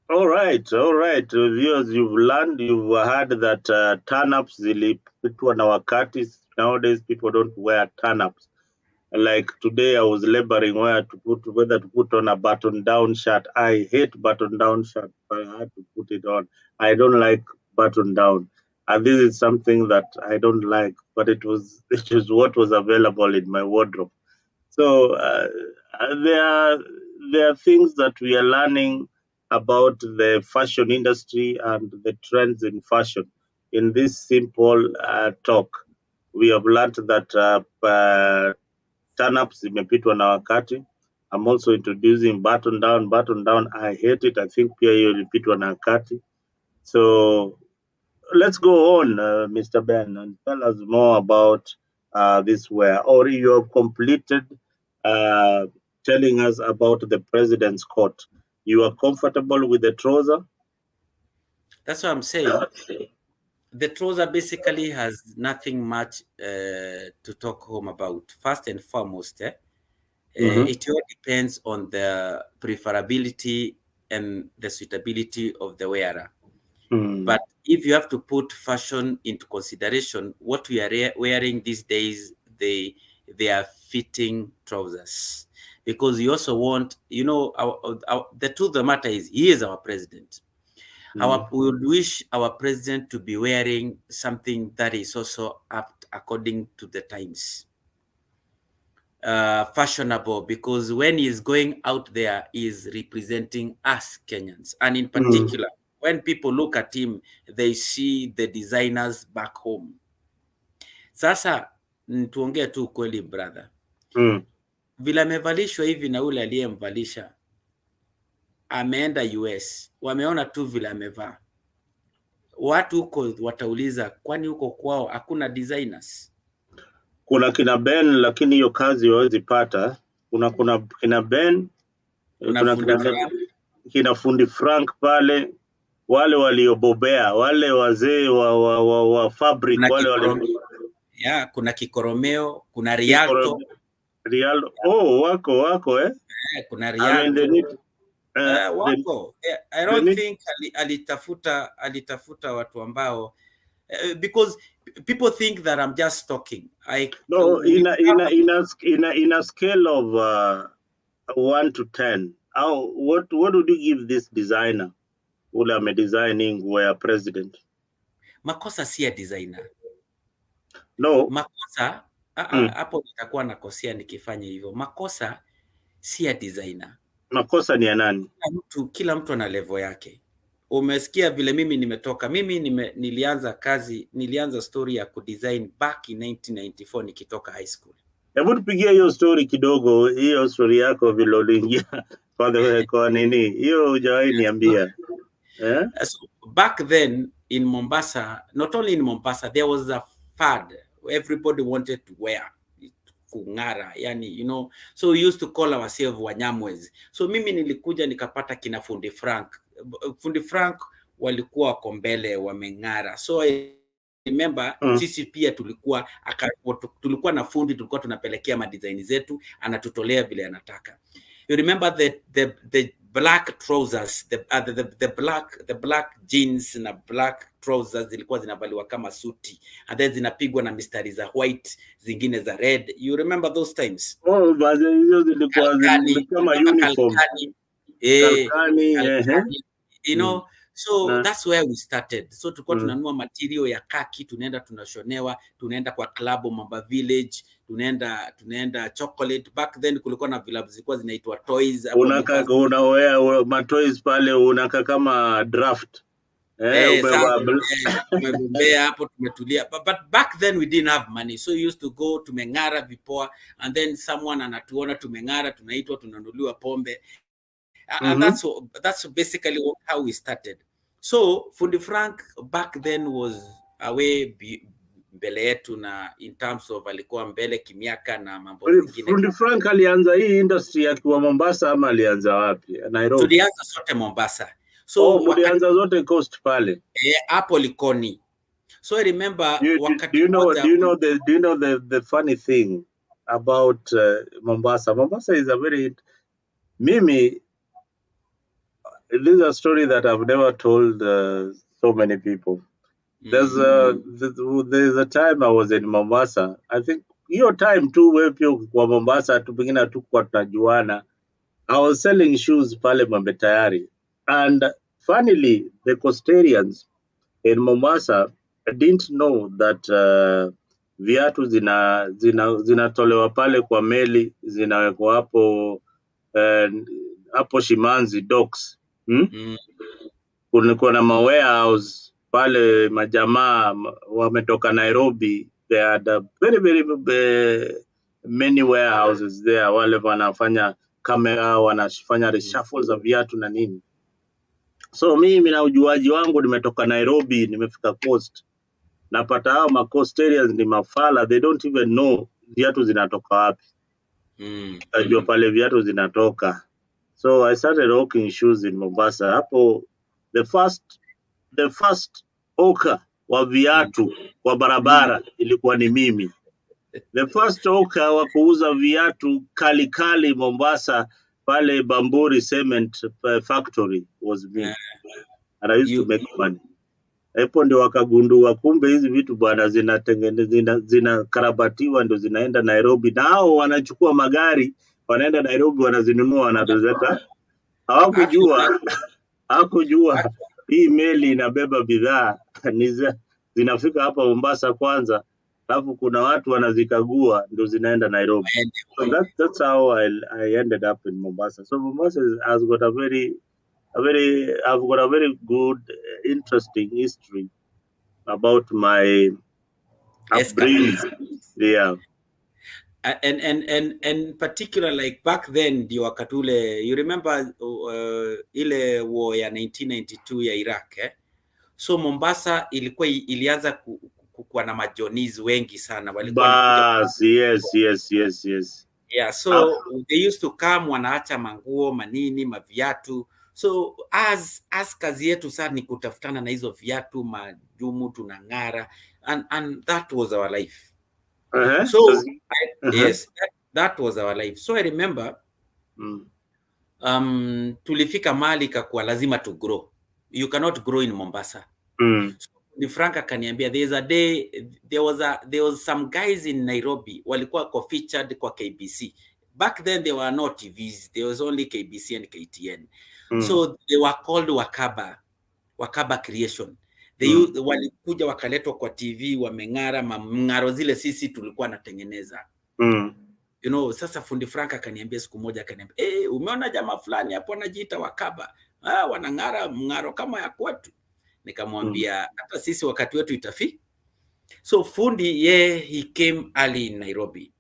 All right. Viewers, you've learned, you've heard that turn-ups zilipitwa na wakati. Nowadays, people don't wear turn-ups. Like today, I was laboring whether to put on a button-down shirt. I hate button-down shirt, but I had to put it on. I don't like button-down. And this is something that I don't like, but it was what was available in my wardrobe. So there are things that we are learning about the fashion industry and the trends in fashion. In this simple talk, we have learned that turn-ups zimepitwa na wakati. I'm also introducing button down. Button down, I hate it. I think pia hiyo ilipitwa na wakati. So let's go on, Mr. Ben, and tell us more about this wear. Or you have completed uh, telling us about the president's coat. You are comfortable with the trouser? That's what I'm saying. The trouser basically has nothing much to talk home about. First and foremost, Mm-hmm. it all depends on the preferability and the suitability of the wearer. Mm. But if you have to put fashion into consideration, what we are wearing these days, they are fitting trousers, because you also want, you know, the truth of the matter is he is our president. Mm. We would wish our president to be wearing something that is also apt according to the times, fashionable, because when he's going out there, he's representing us Kenyans. And in Mm. particular, when people look at him, they see the designers back home. Sasa tuongee tu kweli brother, Mm. vile amevalishwa hivi na ule aliyemvalisha ameenda US, wameona tu vile amevaa, watu huko watauliza, kwani huko kwao hakuna designers? Kuna kina Ben, lakini hiyo kazi hawezi pata. Kuna kina Ben, Kuna kuna fundi Frank, kina fundi Frank pale, wale waliobobea, wale wazee wa fabric, kuna wale kuna Kikoromeo, kuna Kikoro- Rialto, Real. Oh, wako kuna I mean, they Rialto. need Wako. I they don't need think alitafuta watu ambao because people think that I'm just talking. no We have in a scale of 1 to 10. How what would you give this designer ule amedesigning where president? makosa si ya designer. No. Makosa Mm. hapo nitakuwa nakosea nikifanya hivyo. Makosa si ya designer. Makosa ni ya nani? Kila mtu ana level yake. Umesikia vile mimi nimetoka. Mimi nilianza story ya kudesign back in 1994 nikitoka high school. Hebu tupigie hiyo story kidogo, hiyo story yako vile uliingia kwa nini? Hiyo hujawahi niambia. Eh? So back then in Mombasa, not only in Mombasa, there was a fad. Everybody wanted to wear kung'ara, yani, you know, so we used to call ourselves Wanyamwezi. So mimi nilikuja nikapata kina fundi Frank. Fundi Frank walikuwa wako mbele wameng'ara. So I remember sisi pia tulikuwa na fundi, tulikuwa tunapelekea madesign zetu, anatutolea vile anataka. You remember the black trousers, the black jeans na black trousers zilikuwa zinavaliwa kama suti, and then zinapigwa na mistari za white, zingine za red. You remember those times? Oh, baadhi hizo zilikuwa kama uniform. Kalkani, Kalkani, you know. So na that's where we started. So tulikuwa tunanunua material ya kaki, tunaenda tunashonewa, tunaenda kwa club Mamba Village, tunaenda Chocolate. Back then kulikuwa na vilabu zilikuwa zinaitwa Toys hapo Mombasa. Unawea matoys pale unaka kama draft. Tumebembea hapo, tumetulia. But back then we didn't have money, so we used to go, tumeng'ara vipoa, and then someone anatuona tumeng'ara, tunaitwa, tunanunuliwa pombe. And that's basically how we started. So Fundi Frank back then was away mbele yetu, na in terms of alikuwa mbele kimiaka na mambo zingine. Fundi Frank alianza hii industry akiwa Mombasa ama alianza wapi? Nairobi. Tulianza sote Mombasa. So mlianza zote coast pale. Hapo Likoni. So I remember do you know the funny thing about Mombasa? Mombasa is a very Mimi, this is a story that I've never told so many people. There's a time I was in Mombasa. I think your time too, where people kwa Mombasa tu pengine hatukuwa tunajuana. I was selling shoes pale Mwembe Tayari. And funnily, the Coastarians in Mombasa, I didn't know that viatu zinatolewa pale kwa meli zinawekwa hapo hapo Shimanzi docks. Mm. Kulikuwa na warehouse pale, majamaa wametoka Nairobi. There are the very many warehouses there, wale wanafanya kamera, wanafanya reshuffle za viatu na nini. So mimi na ujuaji wangu nimetoka Nairobi, nimefika coast, napata hao ma coastalians ni mafala, they don't even know viatu zinatoka wapi. Najua pale viatu zinatoka. So I started hawking shoes in Mombasa. Hapo the first hawker wa viatu kwa barabara ilikuwa ni mimi. The first hawker wa kuuza viatu kali Mombasa pale Bamburi Cement Factory was me. And I used to make money. Hapo ndio wakagundua kumbe hizi vitu bwana zinakarabatiwa ndio zinaenda Nairobi, na hao wanachukua magari wanaenda Nairobi wanazinunua wanatuzeta. Hawakujua hii meli inabeba bidhaa zinafika hapa Mombasa kwanza, alafu kuna watu wanazikagua ndio zinaenda Nairobi. So that's how I ended up in Mombasa. So Mombasa has got I've got a very good, interesting history about my upbringing. Yeah. And particular like back then ndio wakati ule, you remember ile war ya 1992 ya Iraq so Mombasa ilianza kuwa na majonis wengi sana walikuwa yes. Yeah, so they used to come wanaacha manguo manini maviatu, so as kazi yetu sasa ni kutafutana na hizo viatu majumu tunang'ara, and that was our life. So yes, that was our life. So I remember tulifika mahali ikakuwa lazima to grow. You cannot grow in Mombasa. So, ni Frank akaniambia there's a day there was some guys in Nairobi walikuwa featured kwa KBC. Back then there were no TVs, there was only KBC and KTN. So they were called Wakaba Creation. Walikuja wakaletwa kwa TV wameng'ara mng'aro zile sisi tulikuwa natengeneza. You know, sasa fundi Frank akaniambia siku moja, akaniambia umeona jamaa fulani hapo anajiita Wakaba, wanang'ara mng'aro kama ya kwetu. Nikamwambia hata sisi wakati wetu itafi. So fundi he came early in Nairobi.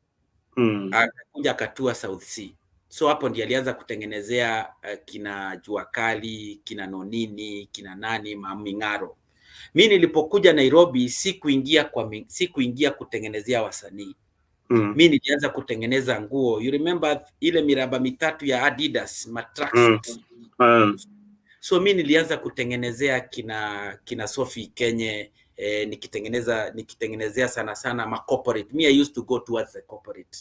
Akakuja akatua South Sea. So hapo ndiye alianza kutengenezea kina Jua Kali, kina Nonini, kina nani maming'aro. Mimi nilipokuja Nairobi sikuingia kutengenezea wasanii. Mimi nilianza kutengeneza nguo. You remember ile miraba mitatu ya Adidas tracksuit. So mimi nilianza kutengenezea kina Sophie Kenye, nikitengenezea sana ma corporate. Me I used to go towards the corporate.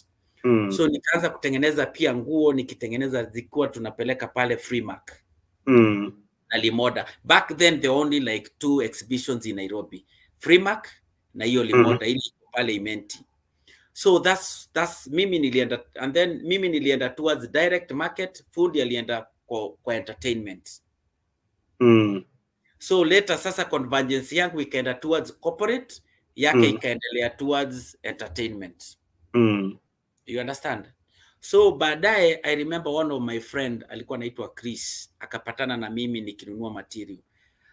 So nikaanza kutengeneza pia nguo, nikitengeneza zikuwa tunapeleka pale Freemark. Na Limoda. Back then there were only like 2 exhibitions in Nairobi. Freemark na hiyo Limoda ili pale Imenti. So that's mimi nilienda, and then mimi nilienda towards direct market, fundi alienda kwa entertainment. So later sasa convergence yangu ikaenda towards corporate, yake ikaendelea towards entertainment. You understand? So baadaye I remember one of my friend alikuwa anaitwa Chris, akapatana na mimi nikinunua material.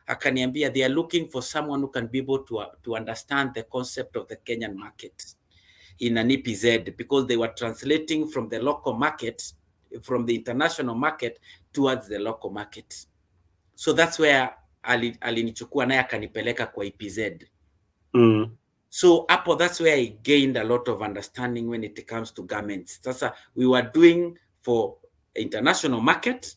Akaniambia they are looking for someone who can be able to understand the concept of the Kenyan market in an EPZ, because they were translating from the local market, from the international market towards the local market. So that's where alinichukua naye akanipeleka kwa EPZ. So that's where I gained a lot of understanding when it comes to garments. Sasa we were doing for international market,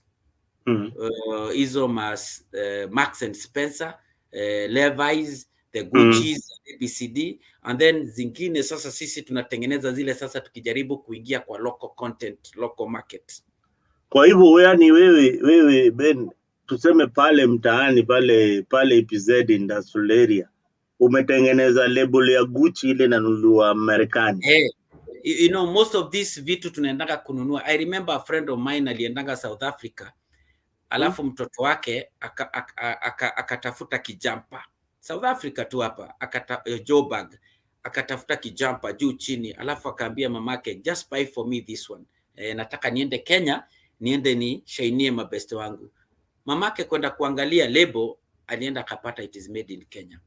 hizo Marks and Spencer, Levi's, the Gucci's, ABCD, and then zingine sasa sisi tunatengeneza zile sasa tukijaribu kuingia kwa local content, local market. Kwa hivyo yani wewe Ben, tuseme pale mtaani pale EPZ industrial area umetengeneza label ya Gucci ile inanunuliwa Marekani. You know, most of these vitu tunaendanga kununua. I remember a friend of mine aliendanga South Africa, alafu mtoto wake akatafuta kijampa. South Africa tu hapa, Joburg, akatafuta kijampa juu chini, alafu akaambia mamake, just buy for me this one. Nataka niende Kenya, niende ni shainie mabeste wangu. Mamake kwenda kuangalia lebo, alienda akapata it is made in Kenya.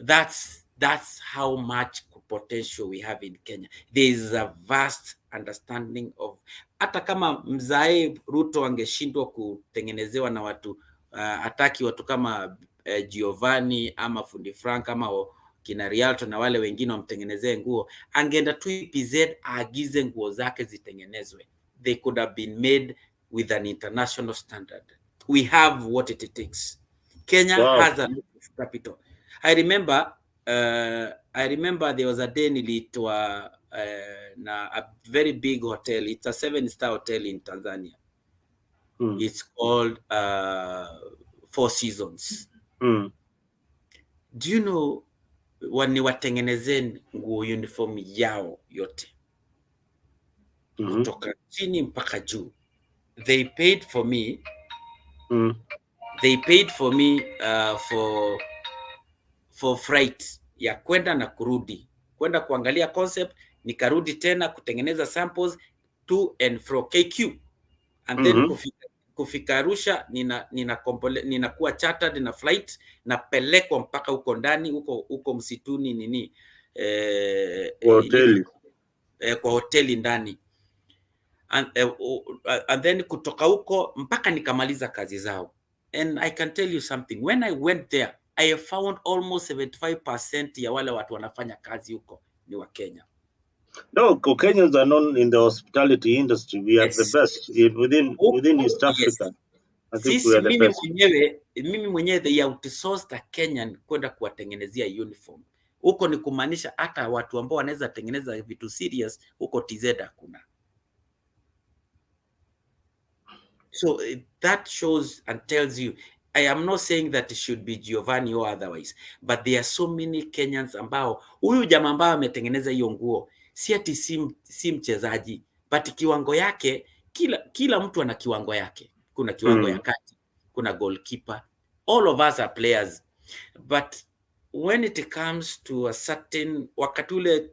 That's how much potential we have in Kenya. There is a vast understanding of, hata kama mzae Ruto angeshindwa kutengenezewa na watu ataki watu kama Giovanni ama Fundi Frank ama kina Rialto na wale wengine wamtengenezee nguo, angeenda tu EPZ aagize nguo zake zitengenezwe. They could have been made with an international standard. We have what it takes. Kenya has a lot of capital. I remember there was a day niliitwa na a very big hotel. It's a 7-star hotel in Tanzania. It's called Four Seasons. Do you know watengenezeni nguo uniform yao yote kutoka chini mpaka juu. They paid for me. They paid for me for freight ya kwenda na kurudi, kwenda kuangalia concept, nikarudi tena kutengeneza samples to and fro KQ, and then kufika Arusha ninakuwa chartered na flight, napelekwa mpaka huko ndani huko msituni nini hoteli kwa hoteli ndani, and then kutoka huko mpaka nikamaliza kazi zao. And I can tell you something, when I went there I have found almost 75% ya wale watu wanafanya kazi huko ni wa Kenya. No, Kenyans are known in the hospitality industry. We are the best within East Africa. I think we are the best. Mimi mwenyewe they outsourced a Kenyan kwenda kuwatengenezea uniform. Huko ni kumaanisha hata watu ambao wanaweza tengeneza vitu serious huko TZ hakuna. So that shows and tells you, I am not saying that it should be Giovanni or otherwise, but there are so many Kenyans ambao, huyu jamaa ambao ametengeneza hiyo nguo, si ati si mchezaji, but kiwango yake, kila mtu ana kiwango yake. Kuna kiwango ya kati, kuna goalkeeper. All of us are players. But when it comes to a certain, wakati ule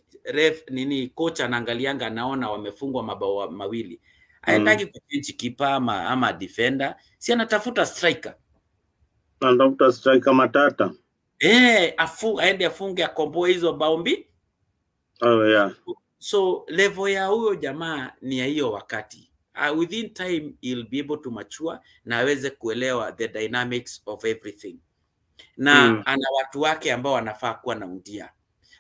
coach anaangalianga anaona wamefungwa mabao mawili, aendagi kuchange keeper ama defender, si anatafuta striker. Anatafuta striker matata. Aende afunge akomboe hizo bao mbili. Oh yeah. So level ya huyo jamaa ni ya hiyo wakati. Within time he'll be able to mature na aweze kuelewa the dynamics of everything. Na ana watu wake ambao wanafaa kuwa na undia.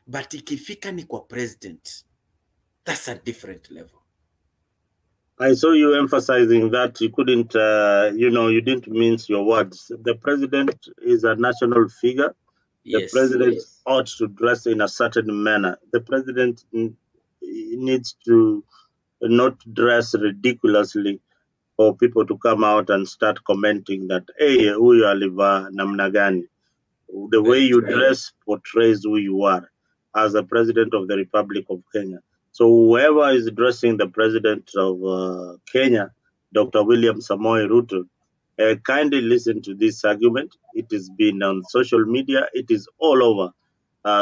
But ikifika ni kwa president, that's a different level. I saw you emphasizing that you couldn't, you didn't mince your words. The president is a national figure. The president ought to dress in a certain manner. The president needs to not dress ridiculously for people to come out and start commenting that, hey, huyu alivaa namna gani. The way you dress portrays who you are as a president of the Republic of Kenya. So whoever is dressing the president of Kenya, Dr. William Samoei Ruto, kindly listen to this argument. It has been on social media. It is all over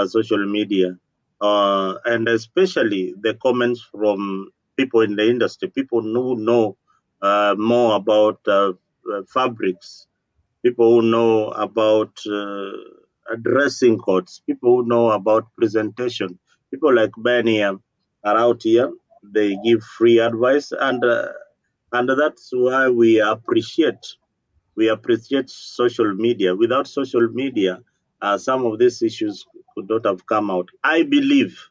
social media. And especially the comments from people in the industry, people who know more about fabrics, people who know about dressing codes, people who know about presentation. People like Ben here are out here. They give free advice, and that's why we appreciate social media. Without social media, some of these issues could not have come out. I believe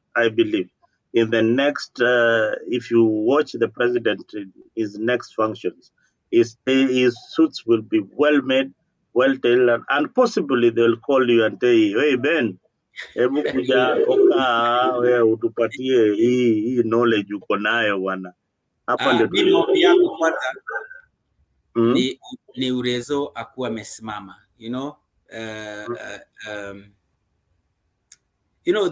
in the next, if you watch the president in his next functions, his suits will be well made, well tailored, and possibly they'll call you and say, hey Ben, hebu kuja oka wewe utupatie hii knowledge uko nayo bwana. Hapa ndio yangu kwanza ni Urezo akuwa amesimama,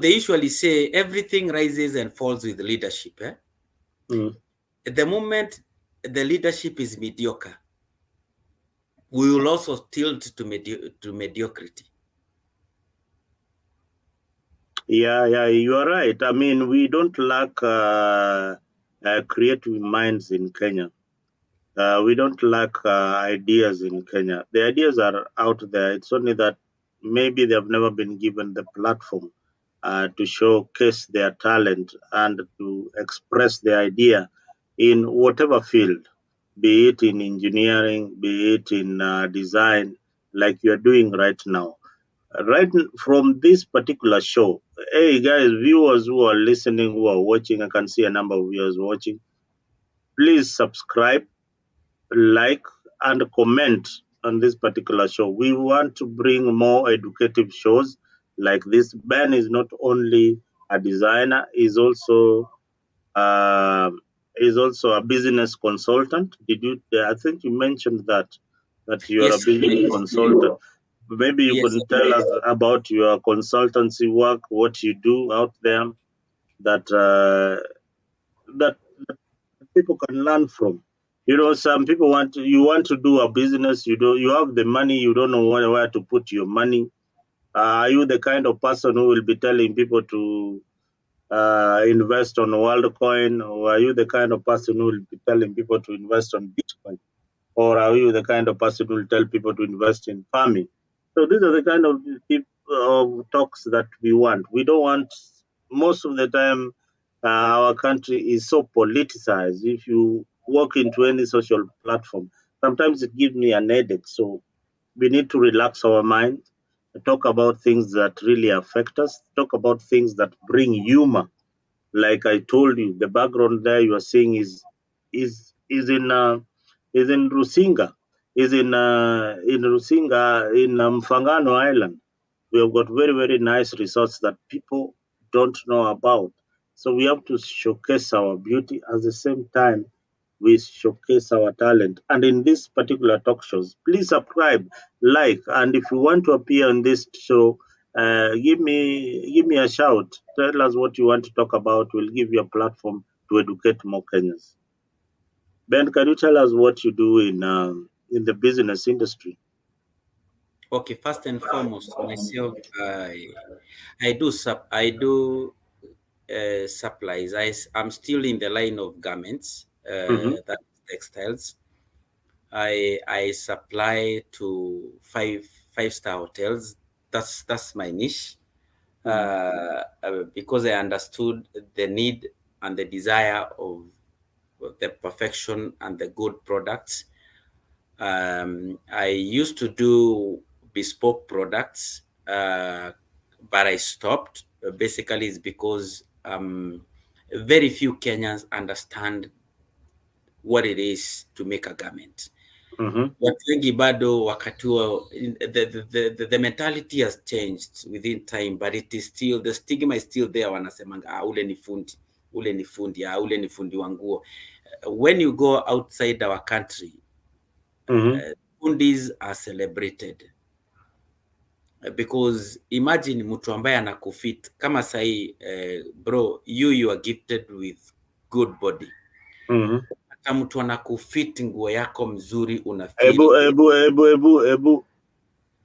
they usually say everything rises and falls with leadership. At the moment the leadership is mediocre, we will also tilt to mediocrity. Yeah, you are right. I mean, we don't lack creative minds in Kenya. We don't lack ideas in Kenya. The ideas are out there. It's only that maybe they have never been given the platform to showcase their talent and to express their idea in whatever field, be it in engineering, be it in design, like you're doing right now. From this particular show, hey guys, viewers who are listening, who are watching, I can see a number of viewers watching. Please subscribe, like, and comment on this particular show. We want to bring more educative shows like this. Ben is not only a designer, um he's also a business consultant. Did you? I think you mentioned that you are a Yes, business consultant. Maybe you yes. can tell us about your consultancy work, what you do out there that that people can learn from. You know, some people you want to do a business, you have the money, you don't know where to put your money. Are you the kind of person who will be telling people to invest on WorldCoin, or are you the kind of person who will be telling people to invest on Bitcoin? Or are you the kind of person who will tell people to invest in farming? So these are the kind of talks that we want. We don't want, most of the time, our country is so politicized. If you walk into any social platform, sometimes it gives me an headache. So we need to relax our mind, talk about things that really affect us, talk about things that bring humor. Like I told you, the background there you are seeing is in Rusinga, is in Rusinga in Mfangano Island. We have got very nice resorts that people don't know about. So we have to showcase our beauty at the same time we showcase our talent. And in this particular talk shows, please subscribe, like, and if you want to appear on this show, give me a shout. Tell us what you want to talk about. We'll give you a platform to educate more Kenyans. Ben, can you tell us what you do in the business industry? Okay, first and foremost, myself, I do supplies. I'm still in the line of garments, Mm-hmm, that textiles. I supply to five-star hotels. That's my niche. Because I understood the need and the desire of the perfection and the good products. I used to do bespoke products, but I stopped. Basically, it's because very few Kenyans understand what it is to make a garment. mm-hmm, Watu wengi bado wakati huo, the mentality has changed within time, but it is still, the stigma is still there. Wanasemanga, ule ni fundi, ule ni fundi, ule ni fundi wa nguo. When you go outside our country, mm-hmm, fundis are celebrated. Because imagine mtu ambaye anakufit kama sahi, bro, you are gifted with good body. mm-hmm. Hata mtu anakufit nguo yako mzuri una Ebu, feel. ebu, ebu, ebu, ebu.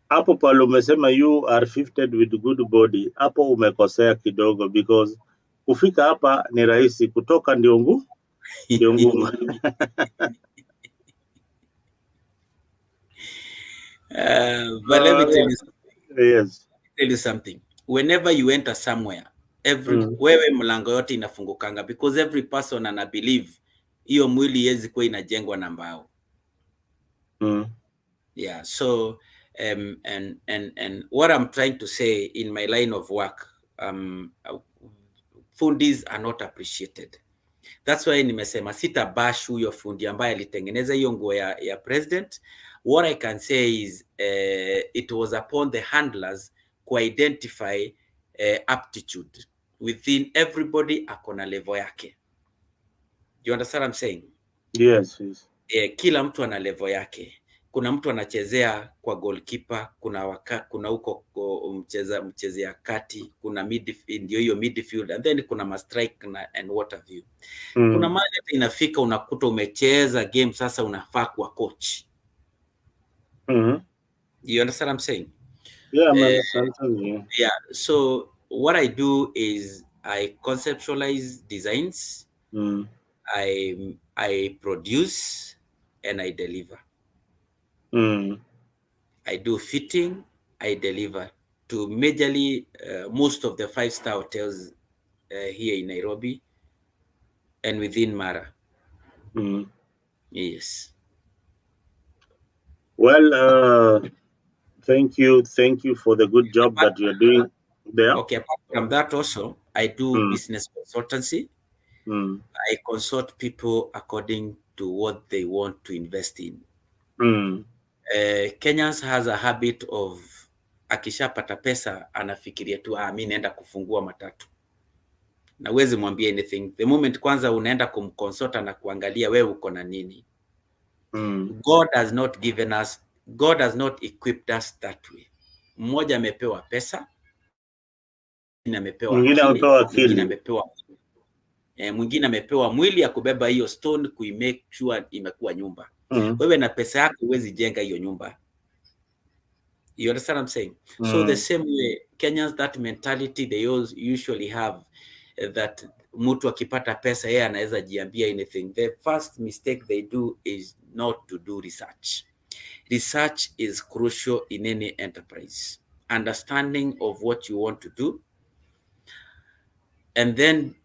Hapo pale umesema you are gifted with good body, hapo umekosea kidogo, because kufika hapa ni rahisi, kutoka ndio ngumu. But let me tell you, Yes. something. Whenever you enter somewhere, Mm, wewe mlango yote inafungukanga, because every person ana believe hiyo mwili yezi kuwa inajengwa na mbao. mm, Yeah, so and what I'm trying to say in my line of work, fundis are not appreciated. That's why nimesema sita bash huyo fundi ambaye alitengeneza hiyo nguo ya president. What I can say is it was upon the handlers to identify aptitude within everybody akona level yake. You understand what I'm saying? yes. Kila mtu ana level yake. Kuna mtu anachezea kwa goalkeeper, kuna huko mchezea kati, kuna ndio hiyo midfield, and then kuna strike and what have you. Kuna Mm, mahali hata inafika unakuta umecheza game, sasa unafaa kuwa coach. mm-hmm. You understand what I'm saying? Yeah, I'm understanding you. Yeah, so what I do is I conceptualize designs, mm, I produce, and I deliver. mm, I do fitting, I deliver to majorly most of the five-star hotels here in Nairobi and within Mara. mm. Yes. Well, thank you for the good job Apart, that you're doing there. okay, apart from that also, I do Mm, business consultancy. mm, I consult people according to what they want to invest in. mm, Kenyans has a habit of akishapata pesa anafikiria tu mi naenda kufungua matatu na huwezi mwambia anything. The moment kwanza unaenda kumconsult na kuangalia wewe uko na nini. mm. God has not equipped us that way. Mmoja amepewa pesa, mwingine amepewa Mwingine akili, amepewa mwingine akili. amepewa mwingine amepewa mwili ya kubeba hiyo stone kuimake sure imekuwa nyumba. Mm, Wewe na pesa yako huwezi jenga hiyo nyumba. You understand what I'm saying? So the mm. same way, Kenyans, that mentality they usually have, that mtu akipata pesa yeye anaweza jiambia anything. The first mistake they do is not to do research. Research is crucial in any enterprise. Understanding of what you want to do, and then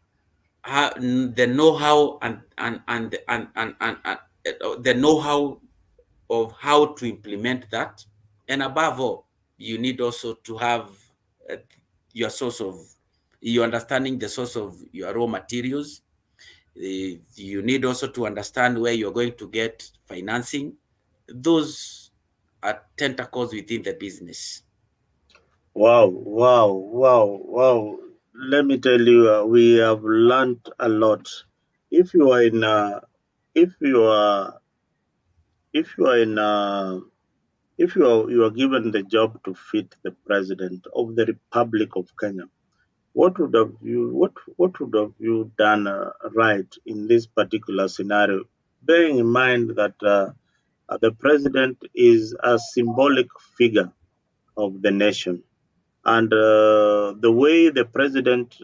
the know-how and the know-how of how to implement that. And above all, you need also to have uh, your source of, you understanding the source of your raw materials. You need also to understand where you're going to get financing. Those are tentacles within the business. Wow, wow, wow, wow. Let me tell you, we have learned a lot. If you are in, if you are, if you are in, if you are given the job to fit the president of the Republic of Kenya, what would have you done right in this particular scenario? Bearing in mind that the president is a symbolic figure of the nation. And the way the president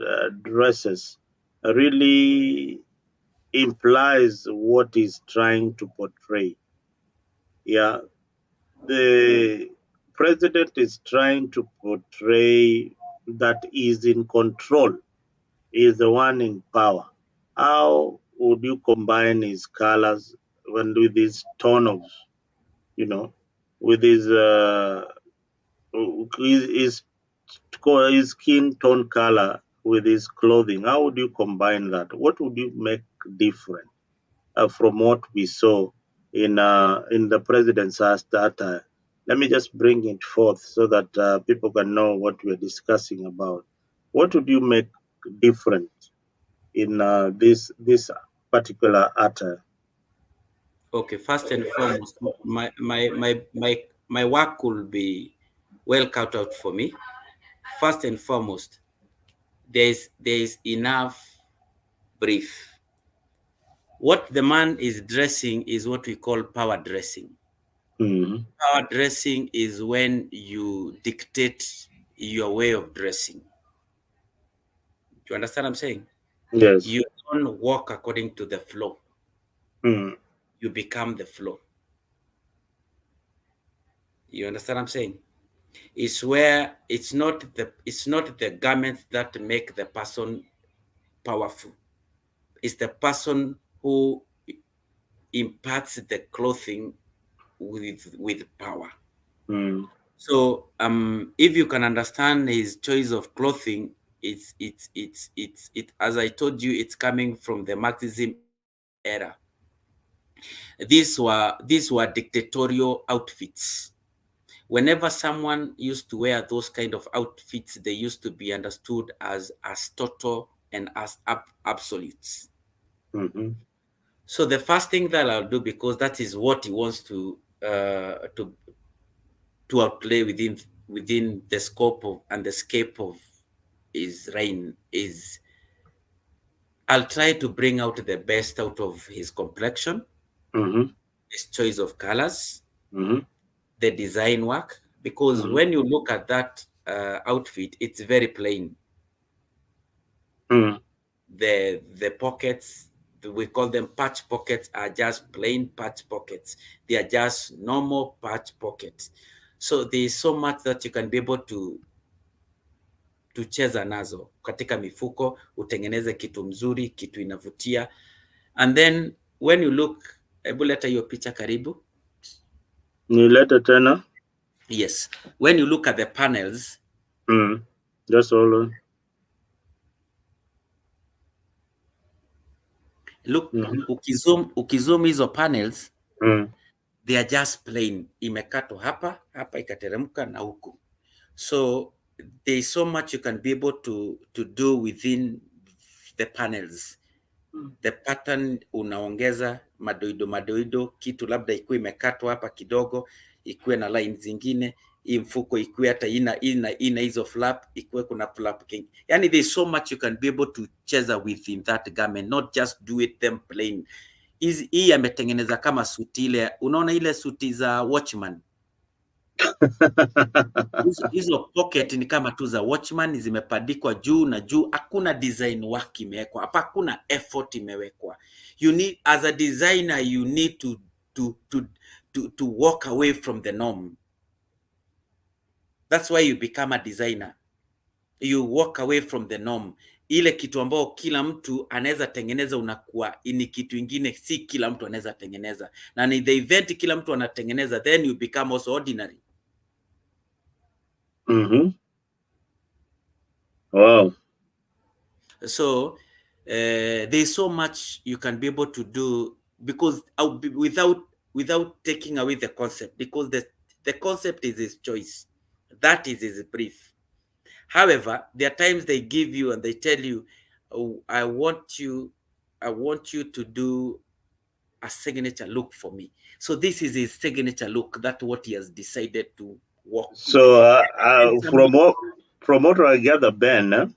dresses really implies what he's trying to portray. Yeah, the president is trying to portray that he's in control, he's the one in power. How would you combine his colors when with his tone of, you know, with his his skin tone color with his clothing? How would you combine that? What would you make different from what we saw in the president's attire? Let me just bring it forth so that people can know what we're discussing about. What would you make different in this particular attire? Okay, first and foremost, my work will be well cut out for me. First and foremost, there is enough brief. What the man is dressing is what we call power dressing. Mm-hmm. Power dressing is when you dictate your way of dressing. Do you understand what I'm saying? Yes. You don't walk according to the flow. Mm, You become the flow. You understand what I'm saying? It's where it's not the garments that make the person powerful. It's the person who imparts the clothing with power. mm, So if you can understand his choice of clothing, as I told you, it's coming from the Marxism era. These were dictatorial outfits. Whenever someone used to wear those kind of outfits, they used to be understood as total and as absolutes. mm-hmm, So the first thing that I'll do, because that is what he wants to outplay within the scope of and the scape of his reign, is I'll try to bring out the best out of his complexion, mm-hmm, his choice of colors, mm-hmm, the design work. Because mm-hmm, when you look at that outfit, it's very plain. Mm. The pockets, we call them patch pockets, are just plain patch pockets. They are just normal patch pockets. So there is so much that you can be able to cheza nazo katika mifuko, utengeneze kitu mzuri, kitu inavutia. And then when you look, hebu leta hiyo picha karibu. Nilete tena. Yes, when you look at the panels, Just hold on. look, ukizoom hizo panels, Mm. they are just plain, imekatwa hapa hapa ikateremka na huku. So there is so much you can be able to do within the panels. The pattern unaongeza madoido madoido, kitu labda ikuwe imekatwa hapa kidogo, ikuwe na line zingine, hii mfuko ikuwe hata ina hizo flap, ikuwe kuna flap king. Yani there is so much you can be able to cheza within that garment, not just do it them plain. Hii ametengeneza kama suti ile, unaona ile suti za watchman. Hizo pocket ni kama tu za watchman, zimepadikwa juu na juu, hakuna design work imewekwa hapa, hakuna effort imewekwa. You need, as a designer, you need to walk away from the norm. That's why you become a designer. You walk away from the norm. Ile kitu ambao kila mtu anaweza tengeneza, unakuwa ni kitu ingine, si kila mtu anaweza tengeneza, na ni the event kila mtu anatengeneza, then you become also ordinary. Wow. So there's so much you can be able to do, because without taking away the concept, because the concept is his choice, that is his brief. However, there are times they give you and they tell you, oh, I want you to do a signature look for me. So this is his signature look. That's what he has decided to work with. So from what I gather, Ben,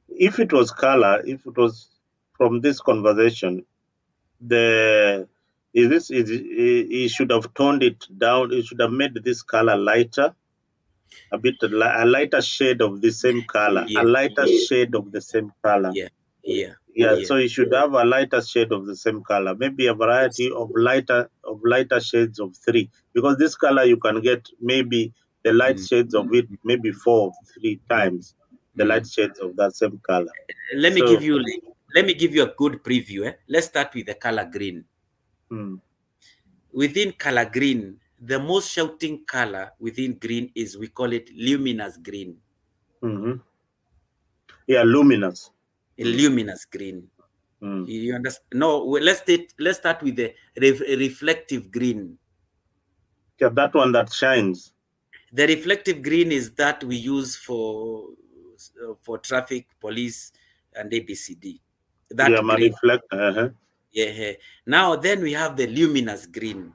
if it was color, if it was from this conversation, he should have toned it down. He should have made this color lighter, a lighter shade of the same color, Yeah, a lighter shade of the same color. Yeah. So you should have a lighter shade of the same color, maybe a variety Yes. of lighter shades of 3, because this color you can get maybe the light shades of it, maybe 4 or 3 times the light shades of that same color. Let me give you a good preview. Let's start with the color green. Within color green, the most shouting color within green is, we call it luminous green. Yeah, luminous. Luminous green. You understand? No, let's start with the reflective green. Yeah, that one that shines. The reflective green is that we use for traffic, police, and ABCD. That green. Yeah. Now then we have the luminous green.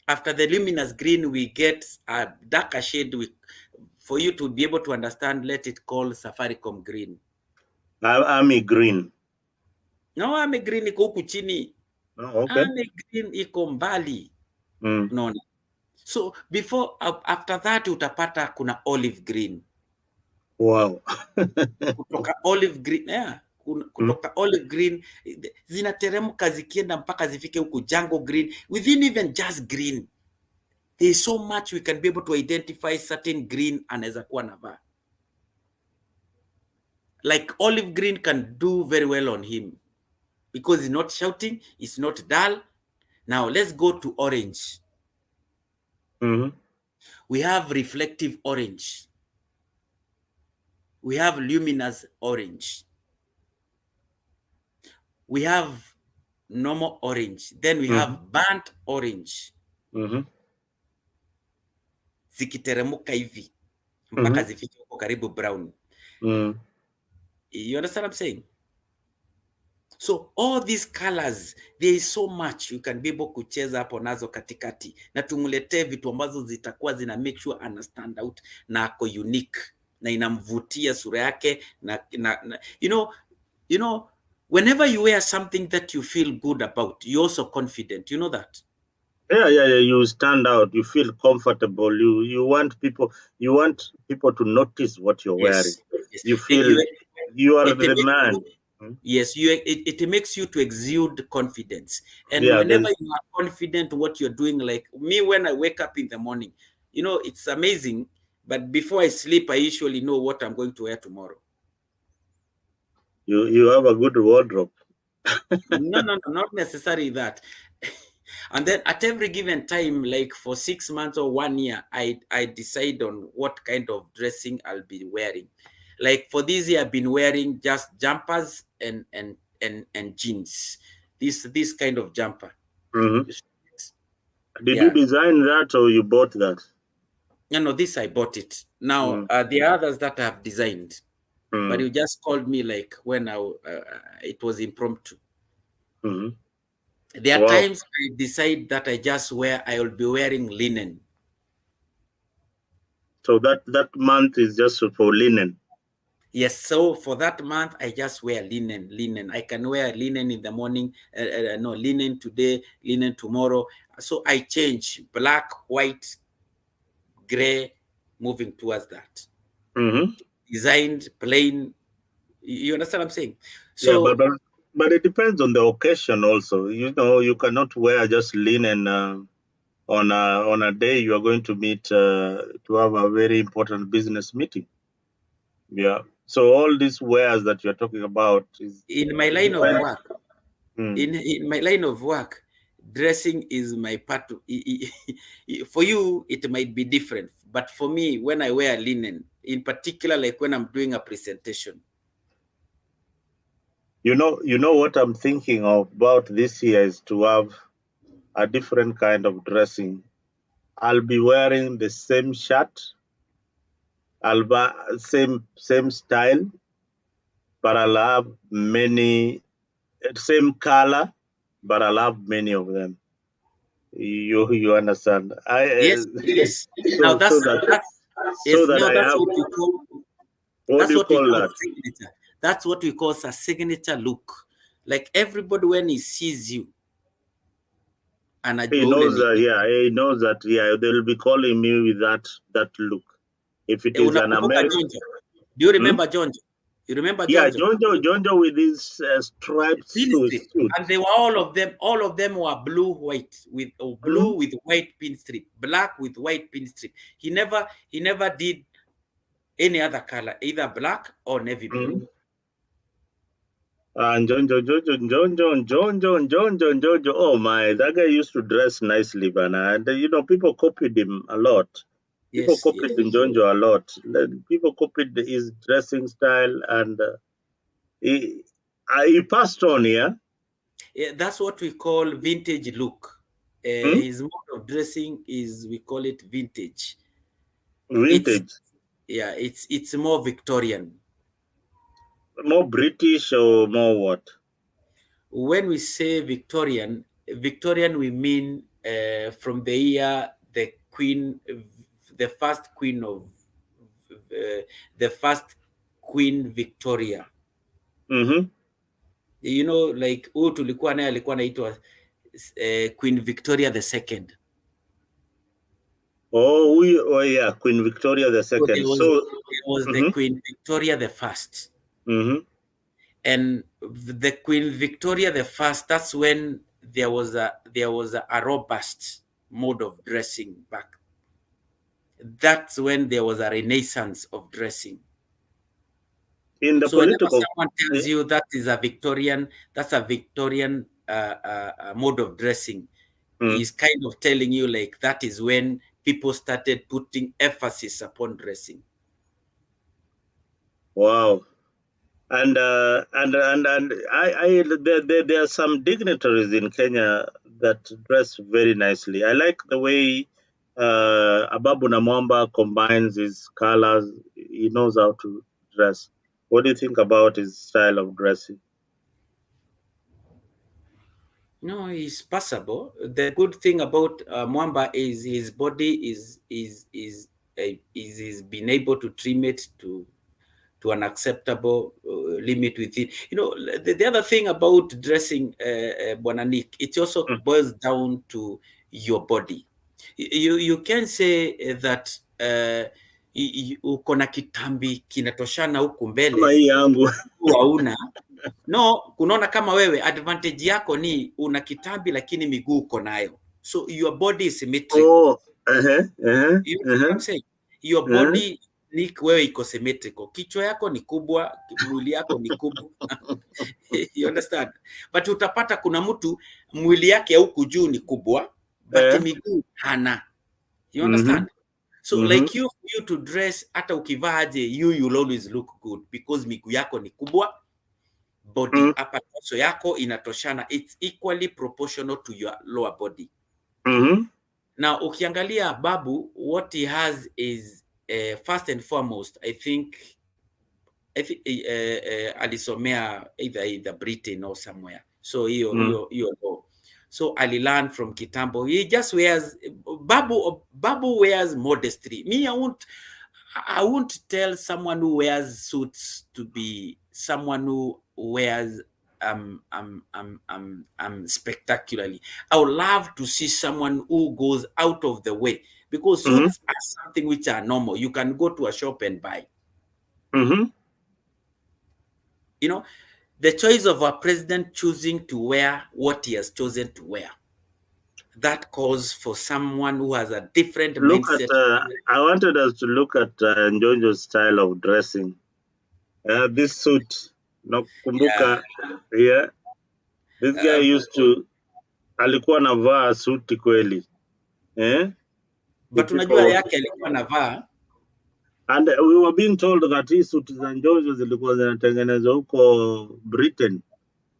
After the luminous green, we get a darker shade. For you to be able to understand, let it call Safaricom green. Army green. No, army green iko huku chini. Oh, okay. Army green iko mbali. No. So after that utapata kuna olive green. Wow. Kutoka olive green, kutoka olive green zinateremka zikienda mpaka zifike huku jungle green, within even just green. There is so much we can be able to identify certain green anaweza kuwa navaa. Like olive green can do very well on him because he's not shouting, it's not dull. Now let's go to orange. We have reflective orange. We have luminous orange. We have normal orange. Then we have burnt orange. Zikiteremuka hivi mpaka zifike huko karibu brown. You understand what I'm saying? So all these colors, there is so much you can be able kucheza hapo nazo katikati, na tumuletee vitu ambazo zitakuwa zina make sure ana stand out na ako unique na inamvutia sura yake na you know whenever you wear something that you feel good about, you're also confident, you know that. Yeah, yeah, yeah. You stand out. You feel comfortable. You want people to notice what you're wearing. Yes, yes. You Eh, feel You, you are it the makes man. you, Hmm? yes, it makes you to exude confidence. And Yeah, whenever there's you are confident what you're doing, like me, when I wake up in the morning, it's amazing. But before I sleep, I usually know what I'm going to wear tomorrow. you have a good wardrobe. No, no, no, not necessarily that. And then at every given time, like for 6 months or 1 year, I decide on what kind of dressing I'll be wearing. Like for this year, I've been wearing just jumpers and jeans. This kind of jumper. Hmm. Did you Yeah. design that or you bought that? No, this I bought it. Now Mm-hmm. the others that I have designed, but Mm-hmm. you just called me like when it was impromptu. Mm-hmm. There are Wow. times I decide that I will be wearing linen. So that month is just for linen. Yes, so for that month, I just wear linen, linen. I can wear linen in the morning, no, linen today, linen tomorrow. So I change black, white, gray, moving towards that. Mm-hmm. Designed, plain. You understand what I'm saying? Yeah, So, but it depends on the occasion also. You know, you cannot wear just linen on a day you are going to meet to have a very important business meeting. Yeah. So all these wares that you're talking about is in my it line of depends. work, Mm. in my line of work, dressing is my part. For you, it might be different, but for me, when I wear linen, in particular, like when I'm doing a presentation. You know what I'm thinking of about this year is to have a different kind of dressing. I'll be wearing the same shirt, same style, but I'll have many same color, but I'll have many of them. You understand? I Yes, yes. Now so so that so yes, that no, I have what do that's you what we call call that? signature. That's what we call a signature look. Like everybody when he sees you, He anajua ule knows ni that, yeah, he knows that, yeah, they'll be calling me with that look. If it is an unakumbuka American, Jonjo. Do you hmm? remember Jonjo? You remember Yeah, Jonjo? Jonjo with his striped Pin strip. suit. And they were all of them were blue white with Hmm. blue with white pin strip, black with white pin strip. He never did any other color, either black or navy blue. Hmm. And Jonjo. Oh my, that guy used to dress nicely, man. And people copied him a lot. People Yes, copied yes. Njonjo a lot. People copied his dressing style, and he, he passed on. Yeah, Yeah, that's what we call vintage look. hmm? His mode of dressing is we call it vintage. It's Vintage, yeah, it's more Victorian. more British or more what? When we say Victorian, Victorian we mean from the year the first queen of the first Queen Victoria. Mm-hmm. Like huyu tulikuwa naye alikuwa anaitwa Queen Victoria the second. Oh yeah, Queen Victoria the So second. So, there was the mm-hmm, Queen Victoria the first. mm-hmm. And the Queen Victoria the first, that's when there was a robust mode of dressing back. That's when there was a renaissance of dressing. In the So whenever political, someone eh, tells you that's a Victorian mode of dressing, mm, is kind of telling you like that is when people started putting emphasis upon dressing. wow. And there are some dignitaries in Kenya that dress very nicely. I like the way Ababu Namwamba combines his colors. He knows how to dress. What do you think about his style of dressing? No, he's passable. The good thing about Mwamba is his body is he's been able to trim it to an acceptable limit within. You know, the other thing about dressing, Bwana Nick, it also boils down to your body. You can say that uko na kitambi kinatoshana huku Kama mbele, hii yangu. hauna. No, kunaona kama wewe advantage yako ni una kitambi lakini miguu uko nayo. So your body is symmetrical. Oh, You know what I'm saying? Your body ni wewe iko symmetrical. Kichwa yako ni kubwa, mwili yako ni kubwa. You understand? But utapata kuna mtu mwili yake huku juu ni kubwa, but miguu hana. You understand? So like you to dress, hata ukivaa aje, you will always look good because miguu yako ni kubwa, body upper torso yako inatoshana, it's equally proportional to your lower body. Now ukiangalia Babu, what he has is first and foremost, I think alisomea either Britain or somewhere, so hiyo law. So alilearn from kitambo. He just wears Babu wears modestly. Me, I won't tell someone who wears suits to be someone who wears spectacularly. I would love to see someone who goes out of the way, because suits are something which are normal. You can go to a shop and buy. You know, the choice of our president choosing to wear what he has chosen to wear, that calls for someone who has a different mindset. I wanted us to look at Njonjo's style of dressing. This suit, nakumbuka, this guy used to, alikuwa anavaa suti kweli. But unajua yake alikuwa anavaa. And we were being told that hii suti za Njonjo zilikuwa zinatengenezwa huko Britain.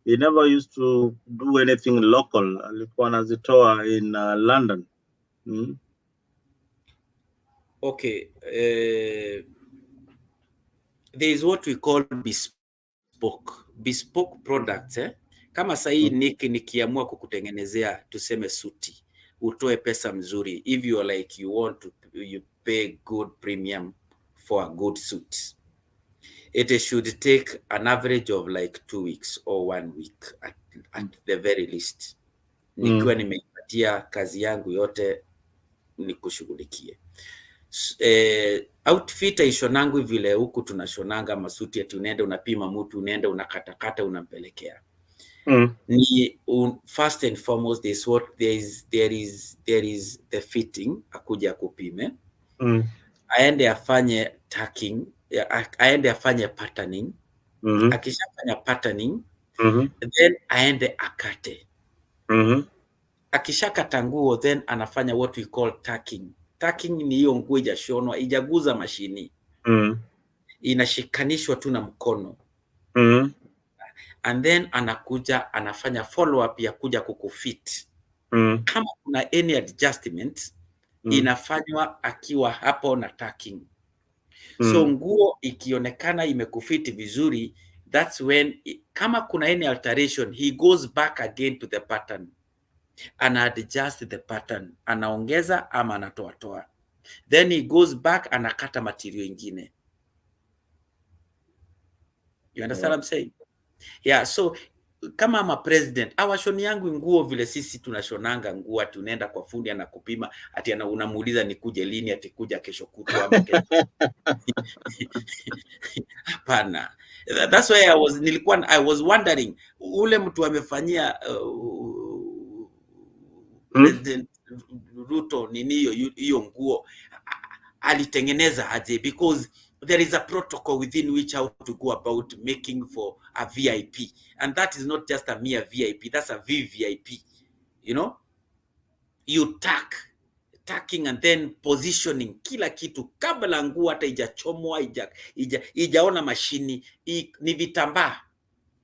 He never used to do anything local. Alikuwa anazitoa in London. Okay. There is what we call bespoke products. Kama sahii Nick nikiamua kukutengenezea tuseme suti, utoe pesa mzuri, if you are like you want to, you pay good premium for a good suit, it should take an average of like 2 weeks or 1 week at the very least. Nikiwa nimeipatia kazi yangu yote nikushughulikie. Outfit aishonangu vile huku tunashonanga masuti ati unaenda unapima mtu, unaenda unakatakata unampelekea. Ni first and foremost is what there is the fitting, akuja kupime, aende afanye tacking, aende afanye patterning, akishafanya patterning, then aende akate. Akishakata nguo, then anafanya what we call tacking. Tacking ni hiyo nguo ijashonwa, ijaguza mashini, inashikanishwa tu na mkono, and then anakuja anafanya follow up ya kuja kukufit. Kama kuna any adjustment inafanywa akiwa hapo na tacking. So nguo ikionekana imekufiti vizuri, that's when kama kuna any alteration, he goes back again to the pattern, ana adjust the pattern, anaongeza ama anatoa, then he goes back anakata material ingine. You understand what I'm saying? Yeah, so kama ama president, awashoni yangu nguo vile sisi tunashonanga nguo, tunaenda kwa fundi anakupima, ati unamuuliza nikuje lini, ati kuja kesho kutwa ama kesho. Hapana. That's why I was wondering, ule mtu amefanyia President Ruto nini hiyo nguo alitengeneza aje? Because there is a protocol within which how to go about making for a VIP, and that is not just a mere VIP, that's a VVIP. You know, you tacking and then positioning kila kitu kabla nguo hata ijachomwa, ijaona mashini, ni vitambaa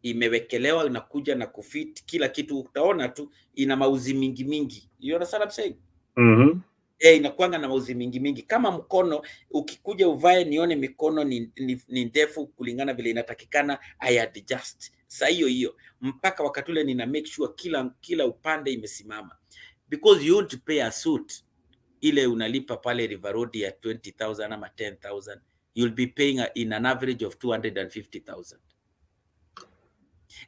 imewekelewa, inakuja na kufit kila kitu, utaona tu ina mauzi mingi. You understand what I'm saying? Inakuanga na mauzi mingi. Kama mkono ukikuja uvae nione mikono ni ndefu kulingana vile inatakikana, I adjust. Saa hiyo mpaka wakati ule nina make sure kila upande imesimama, because you want to pay a suit ile unalipa pale River Road ya 20,000 ama 10,000. you'll be paying in an average of 250,000.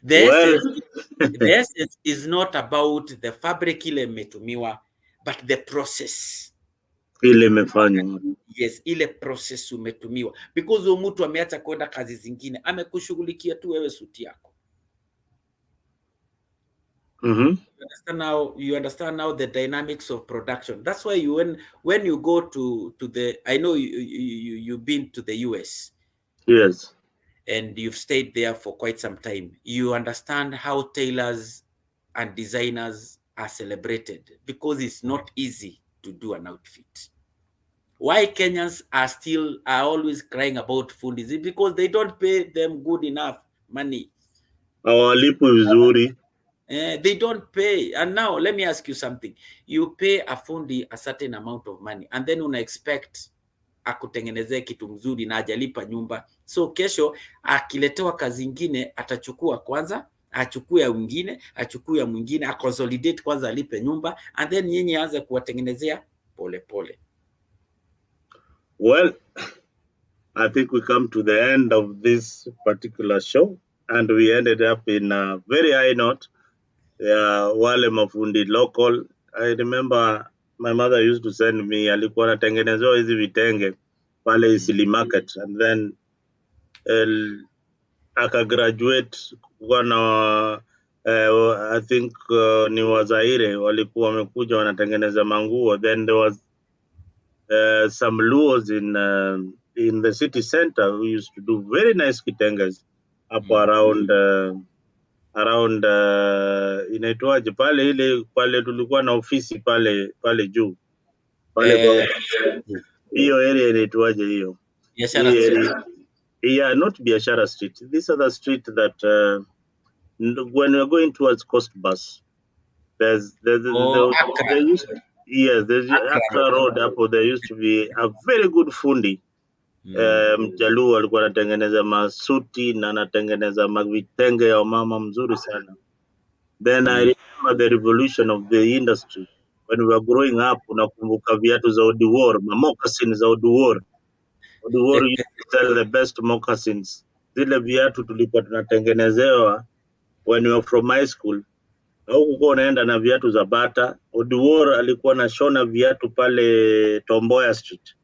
The Well, essence, the essence is not about the fabric ile imetumiwa, but the process. ile imefanywa. Yes, ile process umetumiwa, because huyo mtu ameacha kwenda kazi zingine, amekushughulikia tu wewe suti yako. Mm-hmm. You understand now the dynamics of production. That's why when you go to the, I know you've been to the US. Yes. And you've stayed there for quite some time. You understand how tailors and designers are celebrated, because it's not easy to do an outfit. Why Kenyans are always crying about food is it because they don't pay them good enough money. Hawalipwi vizuri. They don't pay. And now let me ask you something. You pay a fundi a certain amount of money and then una expect akutengenezee kitu mzuri na hajalipa nyumba. So kesho akiletewa kazi ingine atachukua kwanza, achukue ya mwingine, achukue ya mwingine, aconsolidate kwanza, alipe nyumba, and then nyinyi aanze kuwatengenezea pole pole. Well, I think we come to the end of this particular show and we ended up in a very high note. Wale mafundi local. I remember my mother used to send me, alikuwa anatengenezewa hizi vitenge pale Isili Market, and then akagraduate kuwa na I think ni Wazaire walikuwa wamekuja wanatengeneza manguo. Then there was some Luos in the city center who used to do very nice kitenges hapo around inaitwaje pale tulikuwa na ofisi pale juu pale kwa hiyo area inaitwaje hiyo? Biashara Street. Yeah, not Biashara Street. This other street that when you're going towards Coast Bus, there's Accra. there used there's Accra Road hapo. There used to be a very good fundi Mjaluo alikuwa anatengeneza masuti na anatengeneza mavitenge ya mama mzuri sana. Then I remember the revolution of the industry when we were growing up. Unakumbuka viatu za Odiwuor, moccasins za Odiwuor. Odiwuor used to sell the best moccasins. Zile viatu tulikuwa tunatengenezewa when we were from high school. Haukuwa unaenda na viatu za bata. Odiwuor alikuwa anashona viatu pale Tomboya Street.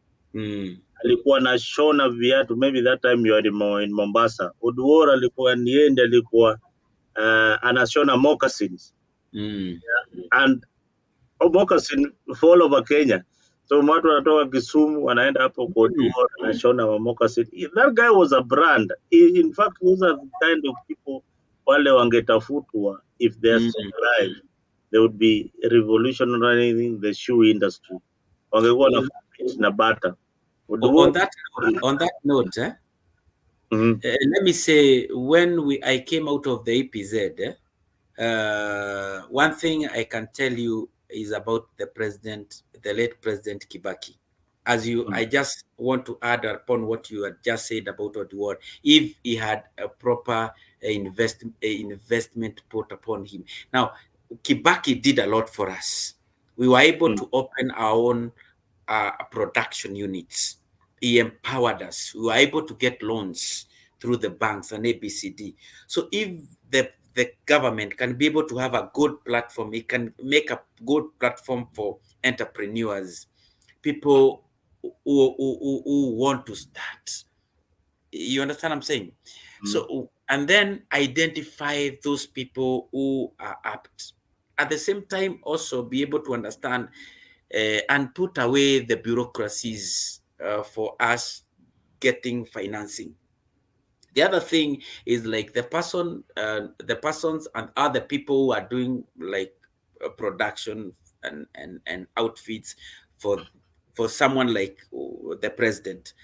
Alikuwa anashona viatu, maybe that time you are in Mombasa. Odiwuor alikuwa alikuwa anashona moccasins. And moccasin all over Kenya. So watu wanatoka Kisumu wanaenda hapo kwa Odiwuor anashona moccasin. That guy was a brand. In fact, those are the kind of people wale wangetafutwa if they are still alive. They would be revolutionizing the shoe industry. Wangekuwa na bata. On that note, let me say, when I came out of the EPZ, one thing I can tell you is about the late President Kibaki. I just want to add upon what you had just said about Odiwuor. If he had a proper investment put upon him. Now, Kibaki did a lot for us. We were able to open our own production units. He empowered us. We were able to get loans through the banks and ABCD. So if the government can be able to have a good platform, it can make a good platform for entrepreneurs, people who want to start. You understand what I'm saying? So, and then identify those people who are apt. At the same time, also be able to understand and put away the bureaucracies for us getting financing. The other thing is like the persons and other people who are doing like production and outfits for someone like the president.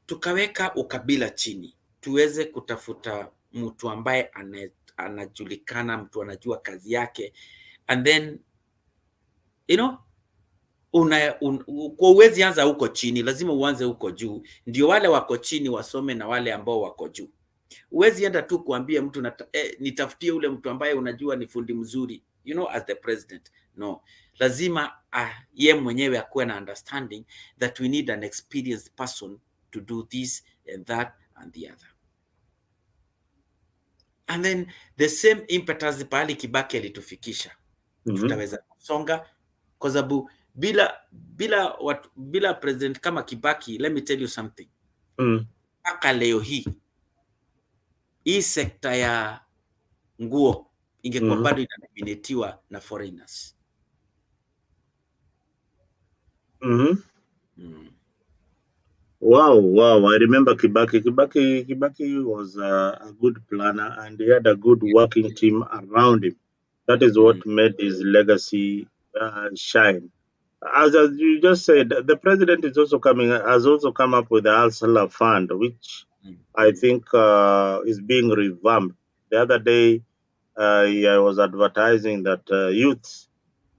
Tukaweka ukabila chini, tuweze kutafuta mtu ambaye anajulikana, mtu anajua kazi yake, and then kwa uwezi anza huko chini, lazima uanze huko juu, ndio wale wako chini wasome na wale ambao wako juu. Uwezi enda tu kuambia mtu nitafutie ule mtu ambaye unajua ni fundi mzuri. as the president. No, lazima ye mwenyewe akuwe na understanding that we need an experienced person to do this and that and the other. And then the same impetus pahali Kibaki alitufikisha, tutaweza kusonga, kwa sababu bila president kama Kibaki, let me tell you something, mpaka leo hii sekta ya nguo ingekuwa bado inadominatiwa na foreigners. Wow. I remember Kibaki. Kibaki was a good planner, and he had a good working team around him. That is what made his legacy shine. As you just said, the president has also come up with the Al-Salah Fund, which I think is being revamped. The other day, I was advertising that youths,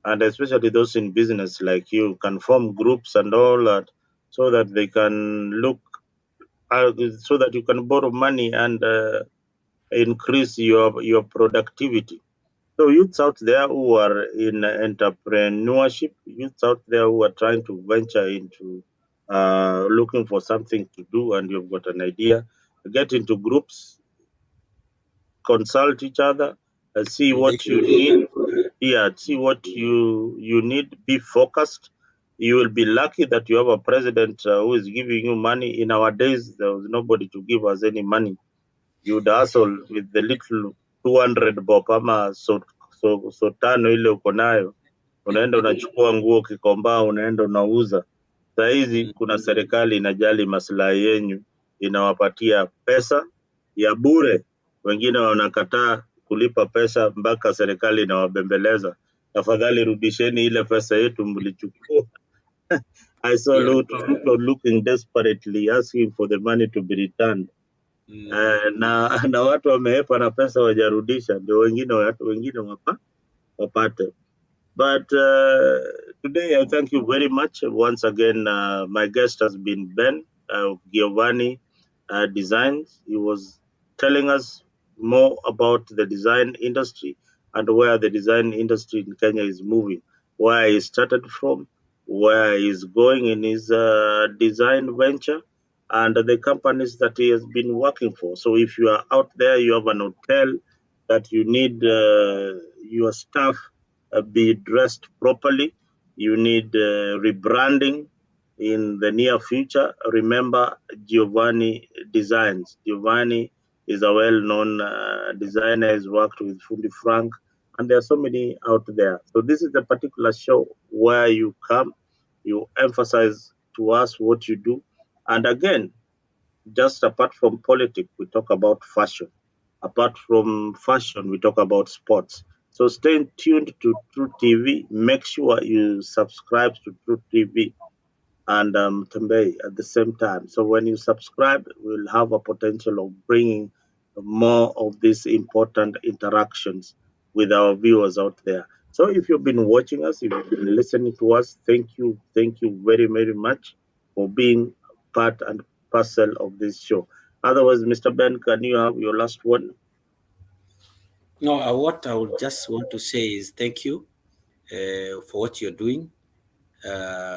and especially those in business like you, can form groups and all that, so that they can so that you can borrow money and increase your productivity. So youths out there who are in entrepreneurship, youths out there who are trying to venture into looking for something to do, and you've got an idea, get into groups, consult each other, and see what you need. Yeah, see what you need. Be focused. You will be lucky that you have a president who is giving you money. In our days, there was nobody to give us any money. You'd hustle with the little 200 bob ama so tano ile uko nayo, unaenda unachukua nguo Kikomba, unaenda unauza. Saa hizi kuna serikali inajali maslahi yenyu, inawapatia pesa ya bure. Wengine wanakataa kulipa pesa mpaka serikali inawabembeleza, tafadhali rudisheni ile pesa yetu mlichukua. I saw people looking desperately asking for the money to be returned. Na watu wamehepa na pesa wajarudisha, ndio wengine wapate. But today, I thank you very much. Once again, my guest has been Ben Giovanni Designs. He was telling us more about the design industry and where the design industry in Kenya is moving, where he started from, where he's going in his design venture, and the companies that he has been working for. So if you are out there, you have an hotel that you need your staff be dressed properly. You need rebranding in the near future. Remember Giovanni Designs. Giovanni is a well-known designer. He's worked with Fundi Frank, and there are so many out there. So this is a particular show where you come, you emphasize to us what you do. And again, just apart from politics, we talk about fashion. Apart from fashion, we talk about sports. So stay tuned to True TV. Make sure you subscribe to True TV and Tembei at the same time. So when you subscribe, we'll have a potential of bringing more of these important interactions with our viewers out there. So if you've been watching us, if you've been listening to us, thank you very, very much for being part and parcel of this show. Otherwise, Mr. Ben, can you have your last one? No, what I would just want to say is thank you for what you're doing.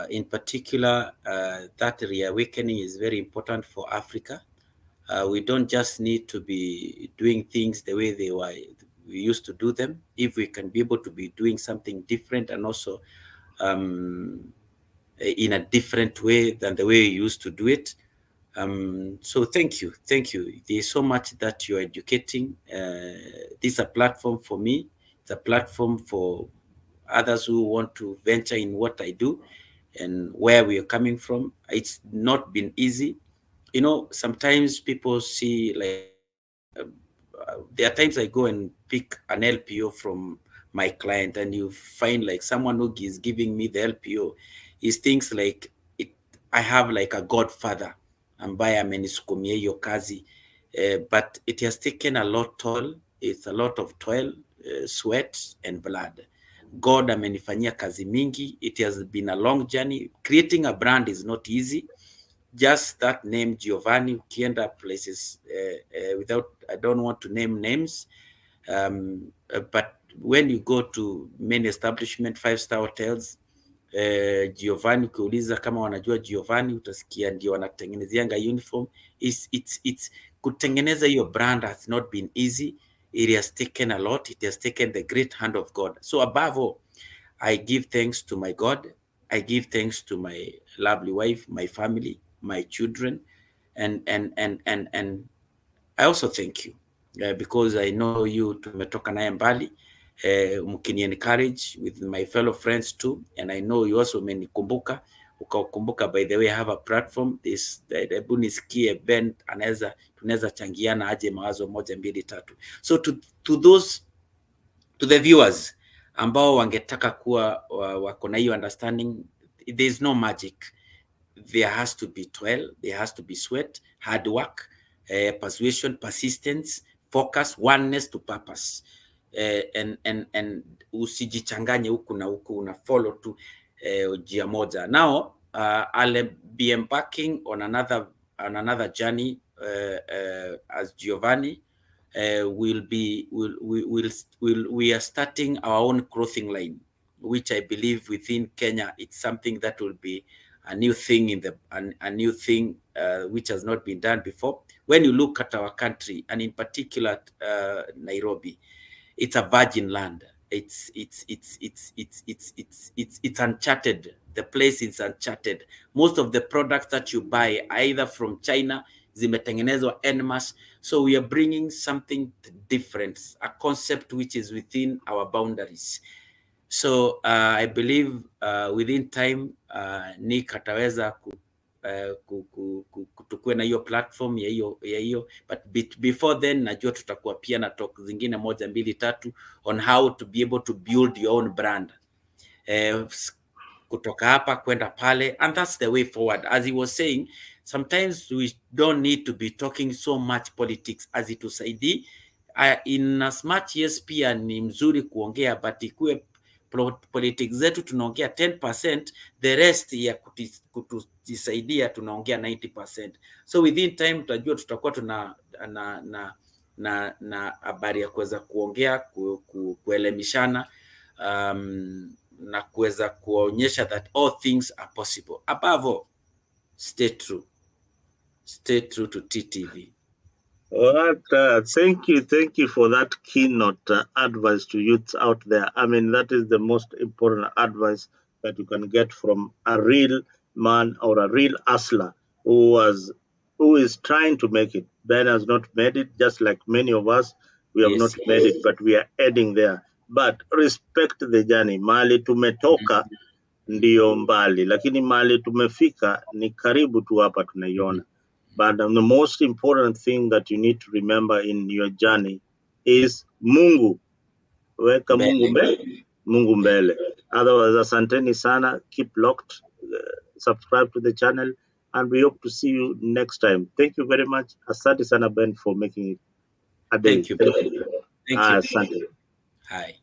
In particular, that reawakening is very important for Africa. We don't just need to be doing things the way we used to do them. If we can be able to be doing something different and also in a different way than the way we used to do it. So thank you. There's so much that you're educating. This is a platform for me. It's a platform for others who want to venture in what I do and where we are coming from. It's not been easy. Sometimes people see like there are times I go and pick an LPO from my client, and you find like someone who is giving me the LPO is things like I have like a godfather ambaye amenisukumia hiyo kazi, but it has taken a lot toil. It's a lot of toil, sweat and blood. God amenifanyia kazi mingi. It has been a long journey. Creating a brand is not easy. Just that name Giovanni, ukienda places without, I don't want to name names, but when you go to many establishment, 5-star hotels, Giovanni, ukiuliza kama wanajua Giovanni utasikia ndio wanatengenezeanga uniform. It's kutengeneza hiyo brand has not been easy. It has taken a lot. It has taken the great hand of God. So above all, I give thanks to my God. I give thanks to my lovely wife, my family, my children, and I also thank you because I know you tumetoka naye mbali, mkini encourage with my fellow friends too, and I know you also umenikumbuka ukakumbuka. By the way, I have a platform this hebu nisikie Ben tunaweza changiana aje mawazo moja mbili tatu. So to those, to the viewers ambao wangetaka kuwa wako na hiyo understanding, there is no magic. There has to be toil, there has to be sweat, hard work, persuasion, persistence, focus, oneness to purpose. And usijichanganye huku na huku, una follow tu njia moja. Now I'll be embarking on another journey as Giovanni. We are starting our own clothing line, which I believe within Kenya it's something that will be a new thing a new thing which has not been done before. When you look at our country, and in particular Nairobi, it's a virgin land. It's uncharted. The place is uncharted. Most of the products that you buy are either from China, zimetengenezwa en masse. So we are bringing something different, a concept which is within our boundaries. So I believe within time Nick ataweza tukue na hiyo platform ya hiyo, but before then najua tutakuwa pia na talk zingine moja mbili tatu on how to be able to build your own brand kutoka hapa kwenda pale, and that's the way forward. As he was saying, sometimes we don't need to be talking so much politics as itusaidii. In as much yes, pia ni mzuri kuongea, but ikuwe politics zetu tunaongea 10%, the rest ya kutusaidia tunaongea 90%. So within time tutajua tutakuwa tuna na habari ya kuweza kuongea kuelemishana na kuweza kuonyesha that all things are possible. Above all, stay true to TTV. All right, thank you for that keynote advice to youths out there. I mean, that is the most important advice that you can get from a real man or a real hustler who is trying to make it. Ben has not made it, just like many of us. We have not made it, but we are heading there. But respect the journey. Mahali tumetoka ndio mbali, lakini mahali tumefika ni karibu tu hapa tunaiona. But the most important thing that you need to remember in your journey is Mungu. Weka Mungu mbele. Otherwise, asanteni sana. Keep locked. Subscribe to the channel. And we hope to see you next time. Thank you very much. Asante sana, Ben, for making it a day. Thank you. Thank you. Asante. Hi.